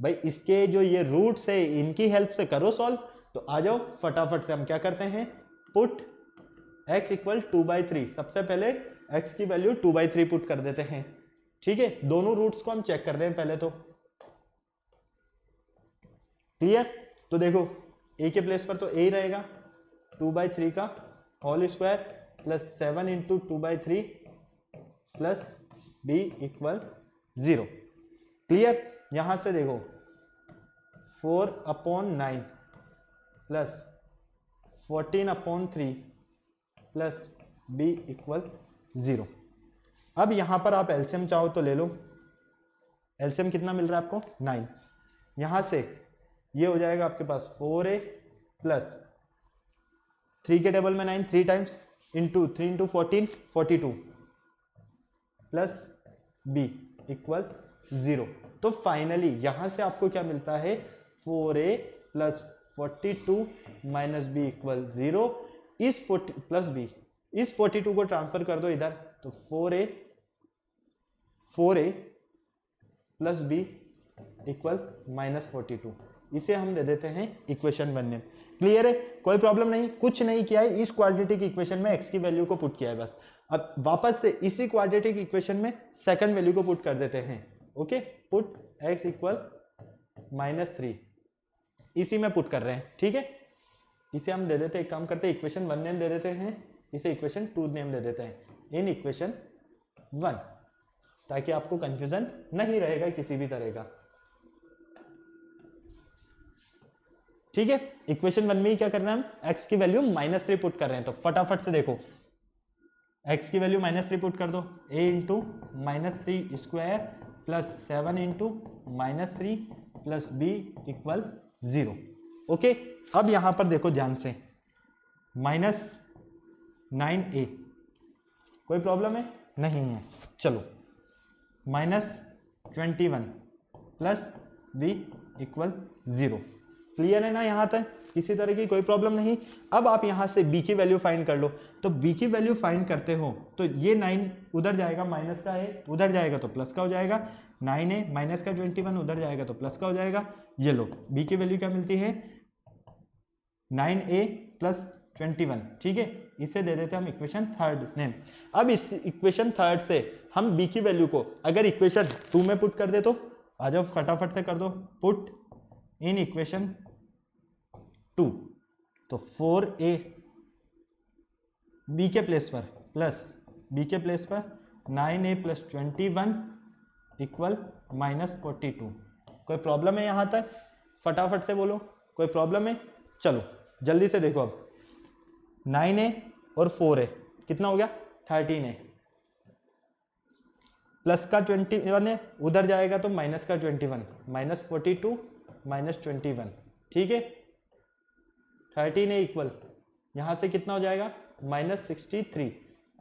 भाई, इसके जो ये रूट्स है इनकी हेल्प से करो सॉल्व। तो आ जाओ फटाफट से, हम क्या करते हैं, पुट x इक्वल 2/3, सबसे पहले x की वैल्यू 2/3 पुट कर देते हैं, ठीक है। दोनों रूट्स को हम चेक कर रहे हैं पहले तो, क्लियर। तो देखो a के प्लेस पर तो a ही रहेगा, 2/3 का whole square plus 7 into 2/3 plus b equal 0, clear. यहां से देखो 4/9 प्लस 14/3 प्लस b इक्वल 0। अब यहां पर आप एलसीएम चाहो तो ले लो, एलसीएम कितना मिल रहा है आपको 9, यहां से ये हो जाएगा आपके पास 4a प्लस 3 के टेबल में 9, 3 times into 3 into 14 42 plus b equal 0। तो फाइनली यहां से आपको क्या मिलता है, 4a plus 42 minus b equal 0। इस 40 प्लस b, इस 42 को ट्रांसफर कर दो इधर, तो 4a प्लस b इक्वल -42, इसे हम दे देते हैं इक्वेशन 1 में। क्लियर है, कोई प्रॉब्लम नहीं, कुछ नहीं किया है, इस क्वाड्रेटिक इक्वेशन में x की वैल्यू को पुट किया है बस। अब वापस से इसी क्वाड्रेटिक इक्वेशन में सेकंड वैल्यू को पुट कर देते हैं। ओके, पुट x इक्वल -3, इसी में पुट कर रहे हैं, ठीक है। इसे हम दे देते हैं, एक काम करते हैं इक्वेशन 1 नेम दे देते हैं, इसे इक्वेशन 2 नेम दे देते हैं, इन इक्वेशन 1, ताकि आपको कंफ्यूजन नहीं रहेगा किसी भी तरह का। ठीक है, इक्वेशन 1 में ही क्या करना है, हम x की वैल्यू -3 पुट कर रहे हैं, तो फटाफट से देखो x की वैल्यू -3 पुट कर दो, a into -3 square plus 7 into -3 plus b equal 0। Okay, अब यहां पर देखो ध्यान से, -9a, कोई प्रॉब्लम है नहीं है, चलो -21 प्लस b इक्वल 0। क्लियर है ना यहां तक, किसी तरह की कोई प्रॉब्लम नहीं। अब आप यहां से b की वैल्यू फाइंड कर लो, तो b की वैल्यू फाइंड करते हो तो ये 9 उधर जाएगा, माइनस का है उधर जाएगा तो प्लस का हो जाएगा, 9 है माइनस का 21 उधर जाएगा तो प्लस का हो जाएगा। ये लो b की वैल्यू क्या मिलती है, 9a प्लस 21। ठीक है, इसे दे देते हैं हम इक्वेशन 3 नेम। अब इस इक्वेशन 3 से हम b की वैल्यू को अगर इक्वेशन 2 में पुट कर दे तो आ जाओ फटाफट से कर दो, पुट इन इक्वेशन 2, तो 4a b के प्लेस पर प्लस b के प्लेस पर 9a प्लस 21 इक्वल -42। कोई प्रॉब्लम है यहां तक, फटाफट से बोलो कोई प्रॉब्लम है। चलो जल्दी से देखो, अब 9a और 4a कितना हो गया, 13a, प्लस का 21 है उधर जाएगा तो माइनस का 21, -42 -21। ठीक है, 13a इक्वल यहां से कितना हो जाएगा, -63,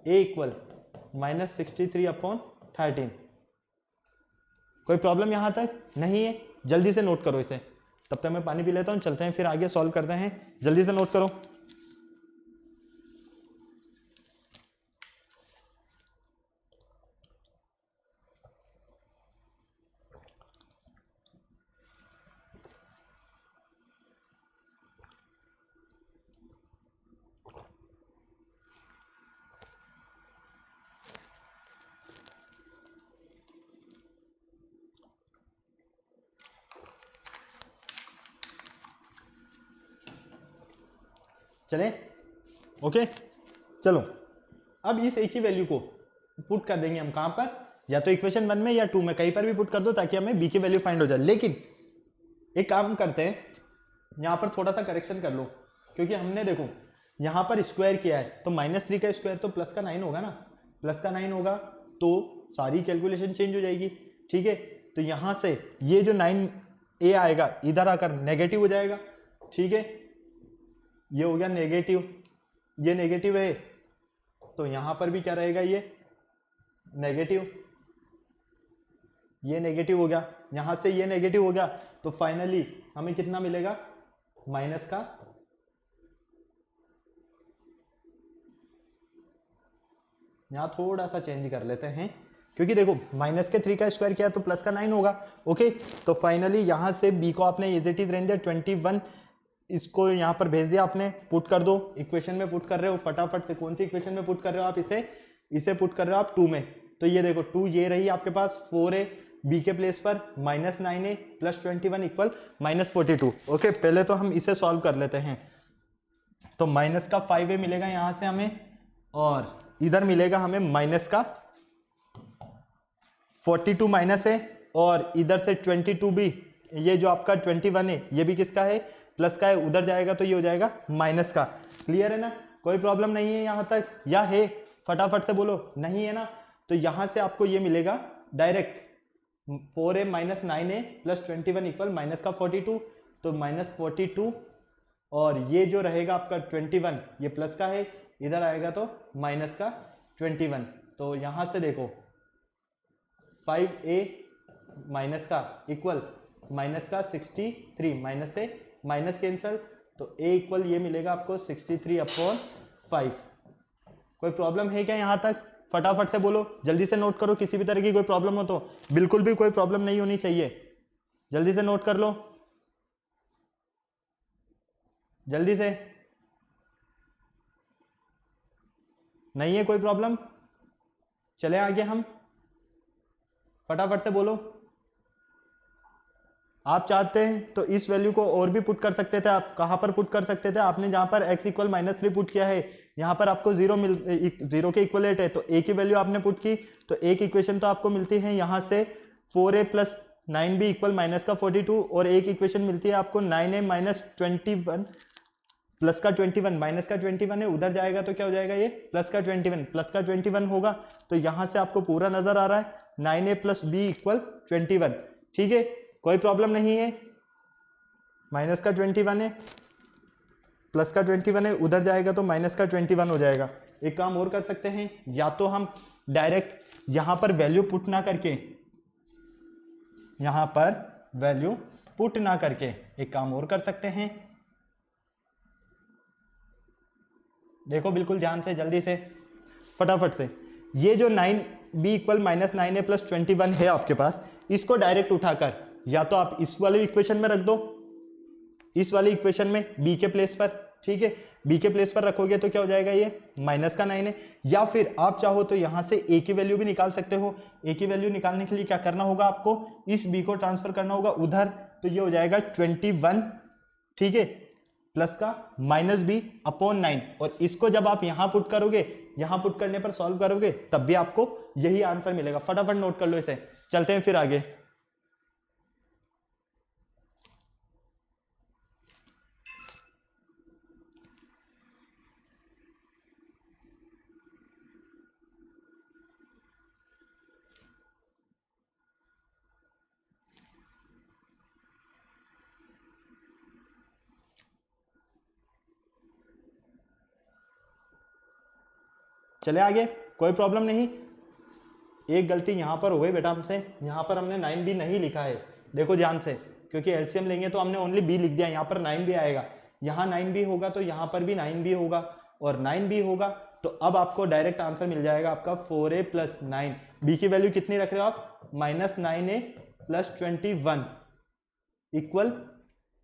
a इक्वल -63 अपॉन 13। कोई प्रॉब्लम यहां तक नहीं है, जल्दी से नोट करो इसे, तब तक मैं पानी पी लेता हूं, चलते हैं फिर आगे सॉल्व करते हैं, जल्दी से नोट करो। चले, ओके, चलो अब इस एक ही वैल्यू को पुट कर देंगे हम कहां पर, या तो इक्वेशन 1 में या 2 में, कहीं पर भी पुट कर दो ताकि हमें b की वैल्यू फाइंड हो जाए। लेकिन एक काम करते हैं, यहां पर थोड़ा सा करेक्शन कर लो, क्योंकि हमने देखो यहां पर स्क्वायर किया है, तो -3 का स्क्वायर तो प्लस का 9 होगा ना, प्लस का 9 होगा तो सारी कैलकुलेशन चेंज हो जाएगी। ठीक है, तो यहां से ये जो 9a आएगा इधर आकर नेगेटिव हो जाएगा। ठीक है, ये हो गया नेगेटिव, ये नेगेटिव है तो यहां पर भी क्या रहेगा, ये नेगेटिव, ये नेगेटिव हो गया, यहां से ये नेगेटिव हो गया, तो फाइनली हमें कितना मिलेगा, माइनस का, यहां थोड़ा सा चेंज कर लेते हैं, क्योंकि देखो -3 का स्क्वायर किया तो प्लस का 9 होगा। ओके, तो फाइनली यहां से b को आपने एज इट इज रहने दिया 21, इसको यहां पर भेज दिया आपने, पुट कर दो, इक्वेशन में पुट कर रहे हो फटाफट से, कौन सी इक्वेशन में पुट कर रहे हो आप, इसे पुट कर रहे हो आप 2 में, तो ये देखो 2 ये रही आपके पास, 4a b के प्लेस पर -9a प्लस 21 इक्वल -42। ओके, पहले तो हम इसे सॉल्व कर लेते हैं, तो माइनस का 5a मिलेगा यहां से हमें, और इधर मिलेगा हमें माइनस का 42 माइनस है, और इधर से 22 भी, ये जो आपका 21 है ये भी किसका है, प्लस का है, उधर जाएगा तो ये हो जाएगा माइनस का। क्लियर है ना, कोई प्रॉब्लम नहीं है यहां तक, या है, फटाफट से बोलो, नहीं है ना, तो यहां से आपको ये मिलेगा direct 4a minus 9a plus 21 equal minus का 42, तो -42, और ये जो रहेगा आपका 21 ये प्लस का है, इधर आएगा तो माइनस का 21, तो यहां से देखो 5a माइनस का इक्वल माइनस का 63, माइनस से माइनस कैंसल, तो a इक्वल ये मिलेगा आपको 63/5। कोई प्रॉब्लम है क्या यहां तक, फटाफट से बोलो, जल्दी से नोट करो, किसी भी तरह की कोई प्रॉब्लम हो तो, बिल्कुल भी कोई प्रॉब्लम नहीं होनी चाहिए, जल्दी से नोट कर लो, जल्दी से, नहीं है कोई प्रॉब्लम, चले आगे हम, फटाफट से बोलो। आप चाहते हैं तो इस वैल्यू को और भी पुट कर सकते थे। आप कहाँ पर पुट कर सकते थे, आपने जहाँ पर x इक्वल -3 पुट किया है, यहाँ पर आपको जीरो के इक्वलेट है, तो a की वैल्यू आपने पुट की, तो a की इक्वेशन तो आपको मिलती है यहाँ से 4a + 9b इक्वल -42, और एक इक्वेशन मिलती है आपको 9a - 21 प्लस का 21 माइनस का 21 है, उधर जाएगा तो क्या हो जाएगा, ये प्लस का 21 होगा। तो यहां से आपको पूरा नजर आ रहा है 9a + b इक्वल 21। ठीक है, कोई प्रॉब्लम नहीं है। माइनस का 21 है, प्लस का 21 है, उधर जाएगा तो माइनस का 21 हो जाएगा। एक काम और कर सकते हैं, या तो हम डायरेक्ट यहां पर वैल्यू पुट ना करके, यहां पर वैल्यू पुट ना करके एक काम और कर सकते हैं। देखो बिल्कुल ध्यान से, जल्दी से, फटाफट से, ये जो 9b इक्वल -9a + 21 है आपके पास, इसको डायरेक्ट उठाकर या तो आप इस वाले इक्वेशन में रख दो, इस वाली इक्वेशन में b के प्लेस पर। ठीक है, b के प्लेस पर रखोगे तो क्या हो जाएगा, ये -9 है। या फिर आप चाहो तो यहां से a की वैल्यू भी निकाल सकते हो। a की वैल्यू निकालने के लिए क्या करना होगा, आपको इस b को ट्रांसफर करना होगा उधर, तो ये हो जाएगा 21, ठीक है, प्लस का -b/9, और इसको जब आप यहां पुट करोगे, यहां पुट करने पर सॉल्व करोगे, तब भी आपको यही आंसर मिलेगा। फटाफट नोट कर लो इसे, चलते हैं फिर आगे। चले आगे, कोई प्रॉब्लम नहीं। एक गलती यहां पर हो गई बेटा हमसे, यहां पर हमने 9b नहीं लिखा है। देखो ध्यान से, क्योंकि एलसीएम लेंगे तो हमने ओनली b लिख दिया, यहां पर 9b आएगा। यहां 9b होगा तो यहां पर भी 9b होगा, और 9b होगा तो अब आपको डायरेक्ट आंसर मिल जाएगा आपका 4a + 9। b की वैल्यू कितनी रख रहे हो आप, -9a + 21 इक्वल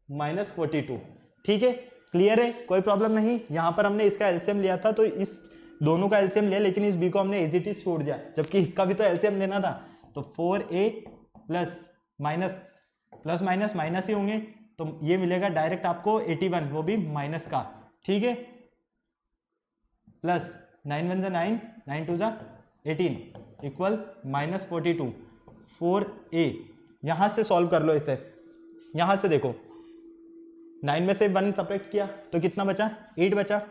-42। ठीक है, क्लियर है, कोई प्रॉब्लम नहीं। यहां पर हमने इसका एलसीएम लिया था, तो इस दोनों का एलसीएम लिया, लेकिन इस b को हमने एज इट इज छोड़ दिया, जबकि इसका भी तो एलसीएम लेना था। तो 4a प्लस माइनस ही होंगे, तो ये मिलेगा डायरेक्ट आपको 81, वो भी माइनस का। ठीक है, प्लस 9 1 9, 9 2 18 इक्वल -42। 4a यहां से सॉल्व कर लो इसे, यहां से देखो 9 में से 1 सब्ट्रैक्ट किया तो कितना बचा, 8 बचा,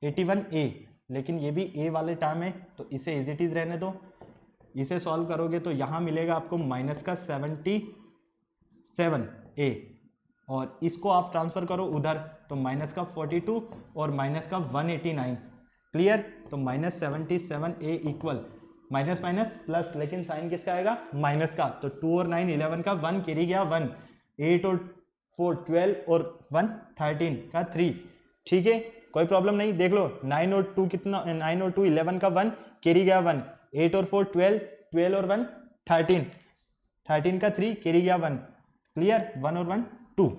81a, लेकिन ये भी a वाले टर्म है तो इसे एज इट इज रहने दो। इसे सॉल्व करोगे तो यहां मिलेगा आपको माइनस का 77a, और इसको आप ट्रांसफर करो उधर तो माइनस का 42 और माइनस का 189। क्लियर, तो -77a इक्वल माइनस प्लस, लेकिन साइन किसका आएगा, माइनस का। तो 2 और 9 11 का 1 कैरी गया 1, 8 और 4 12 और 1 13 का 3। ठीक है, कोई प्रॉब्लम नहीं। देख लो 9 और 2 कितना, 9 और 2 11 का 1 कैरी गया 1, 8 और 4 12, 12 और 1 13, 13 का 3 कैरी गया 1। क्लियर, 1 और 1 2,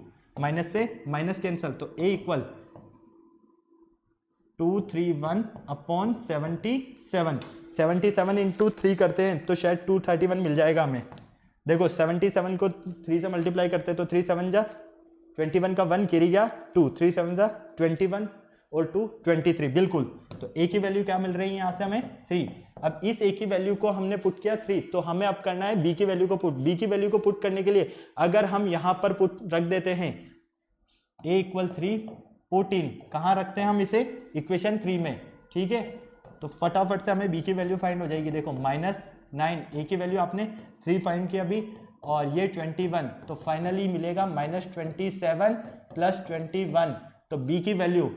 माइनस से माइनस कैंसल, तो a इक्वल 231/77। 77 इंटू 3 करते हैं तो शायद 231 मिल जाएगा हमें। देखो 77 को 3 से मल्टीप्लाई करते हैं तो 3 7 जा 21 का 1 कैरी गया 2, 3 7 जा 21 और 2 23, बिल्कुल। तो a की वैल्यू क्या मिल रही है यहाँ से हमें, 3। अब इस a की वैल्यू को हमने पुट किया 3, तो हमें अब करना है b की वैल्यू को पुट। b की वैल्यू को पुट करने के लिए अगर हम यहाँ पर पुट रख देते हैं a इक्वल 3 14, कहाँ रखते हैं हम इसे, इक्वेशन 3 में। ठीक है, तो फटाफट से हमें b की वैल्यू फाइंड हो जाएगी। देखो -9, a की वैल्यू आपने 3 फाइंड किया अभी, और ये 21, तो फाइनली मिलेगा -27 + 21। तो b की वैल्यू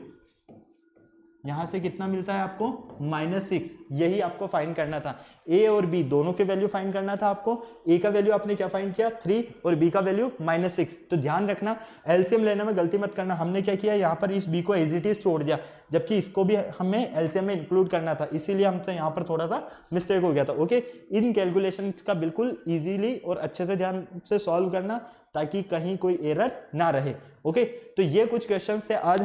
यहां से कितना मिलता है आपको, -6। यही आपको फाइंड करना था, a और b दोनों के वैल्यू फाइंड करना था आपको। a का वैल्यू आपने क्या फाइंड किया, 3, और b का वैल्यू -6। तो ध्यान रखना, एलसीएम लेने में गलती मत करना। हमने क्या किया, यहाँ पर इस b को एज इट इज छोड़ दिया, जबकि इसको भी हमें एलसीएम में इंक्लूड करना था, इसीलिए हमसे यहाँ पर थोड़ा सा मिस्टेक हो गया था। ओके, इन कैलकुलेशंस का बिल्कुल ईजिली और अच्छे से ध्यान से सॉल्व करना, ताकि कहीं कोई एरर ना रहे। ओके, तो ये कुछ क्वेश्चन थे आज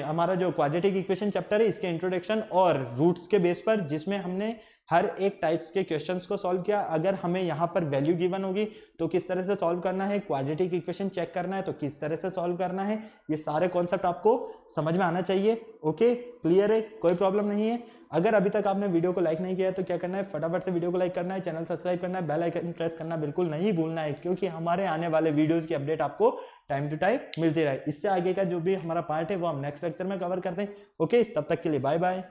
हमारा जो क्वाड्रेटिक इक्वेशन चैप्टर है इसके इंट्रोडक्शन और रूट्स के बेस पर, जिसमें हमने हर एक टाइप्स के क्वेश्चंस को सॉल्व किया। अगर हमें यहाँ पर वैल्यू गिवन होगी तो किस तरह से सॉल्व करना है, क्वाड्रेटिक इक्वेशन चेक करना है तो किस तरह से सॉल्व करना है, ये सारे कॉन्सेप्ट आपको समझ में आना चाहिए। ओके, क्लियर है, कोई प्रॉब्लम नहीं है। अगर अभी तक आपने वीडियो को लाइक नहीं किया है तो क्या करना है, फटाफट से वीडियो को लाइक करना है, चैनल सब्सक्राइब करना है, बेल आइकन प्रेस करना बिल्कुल नहीं भूलना है, क्योंकि हमारे आने वाले वीडियोस की अपडेट आपको टाइम टू टाइम मिलती रहे। इससे आगे का जो भी हमारा पार्ट है वो हम नेक्स्ट लेक्चर में कवर करते हैं। ओके, तब तक के लिए बाय बाय।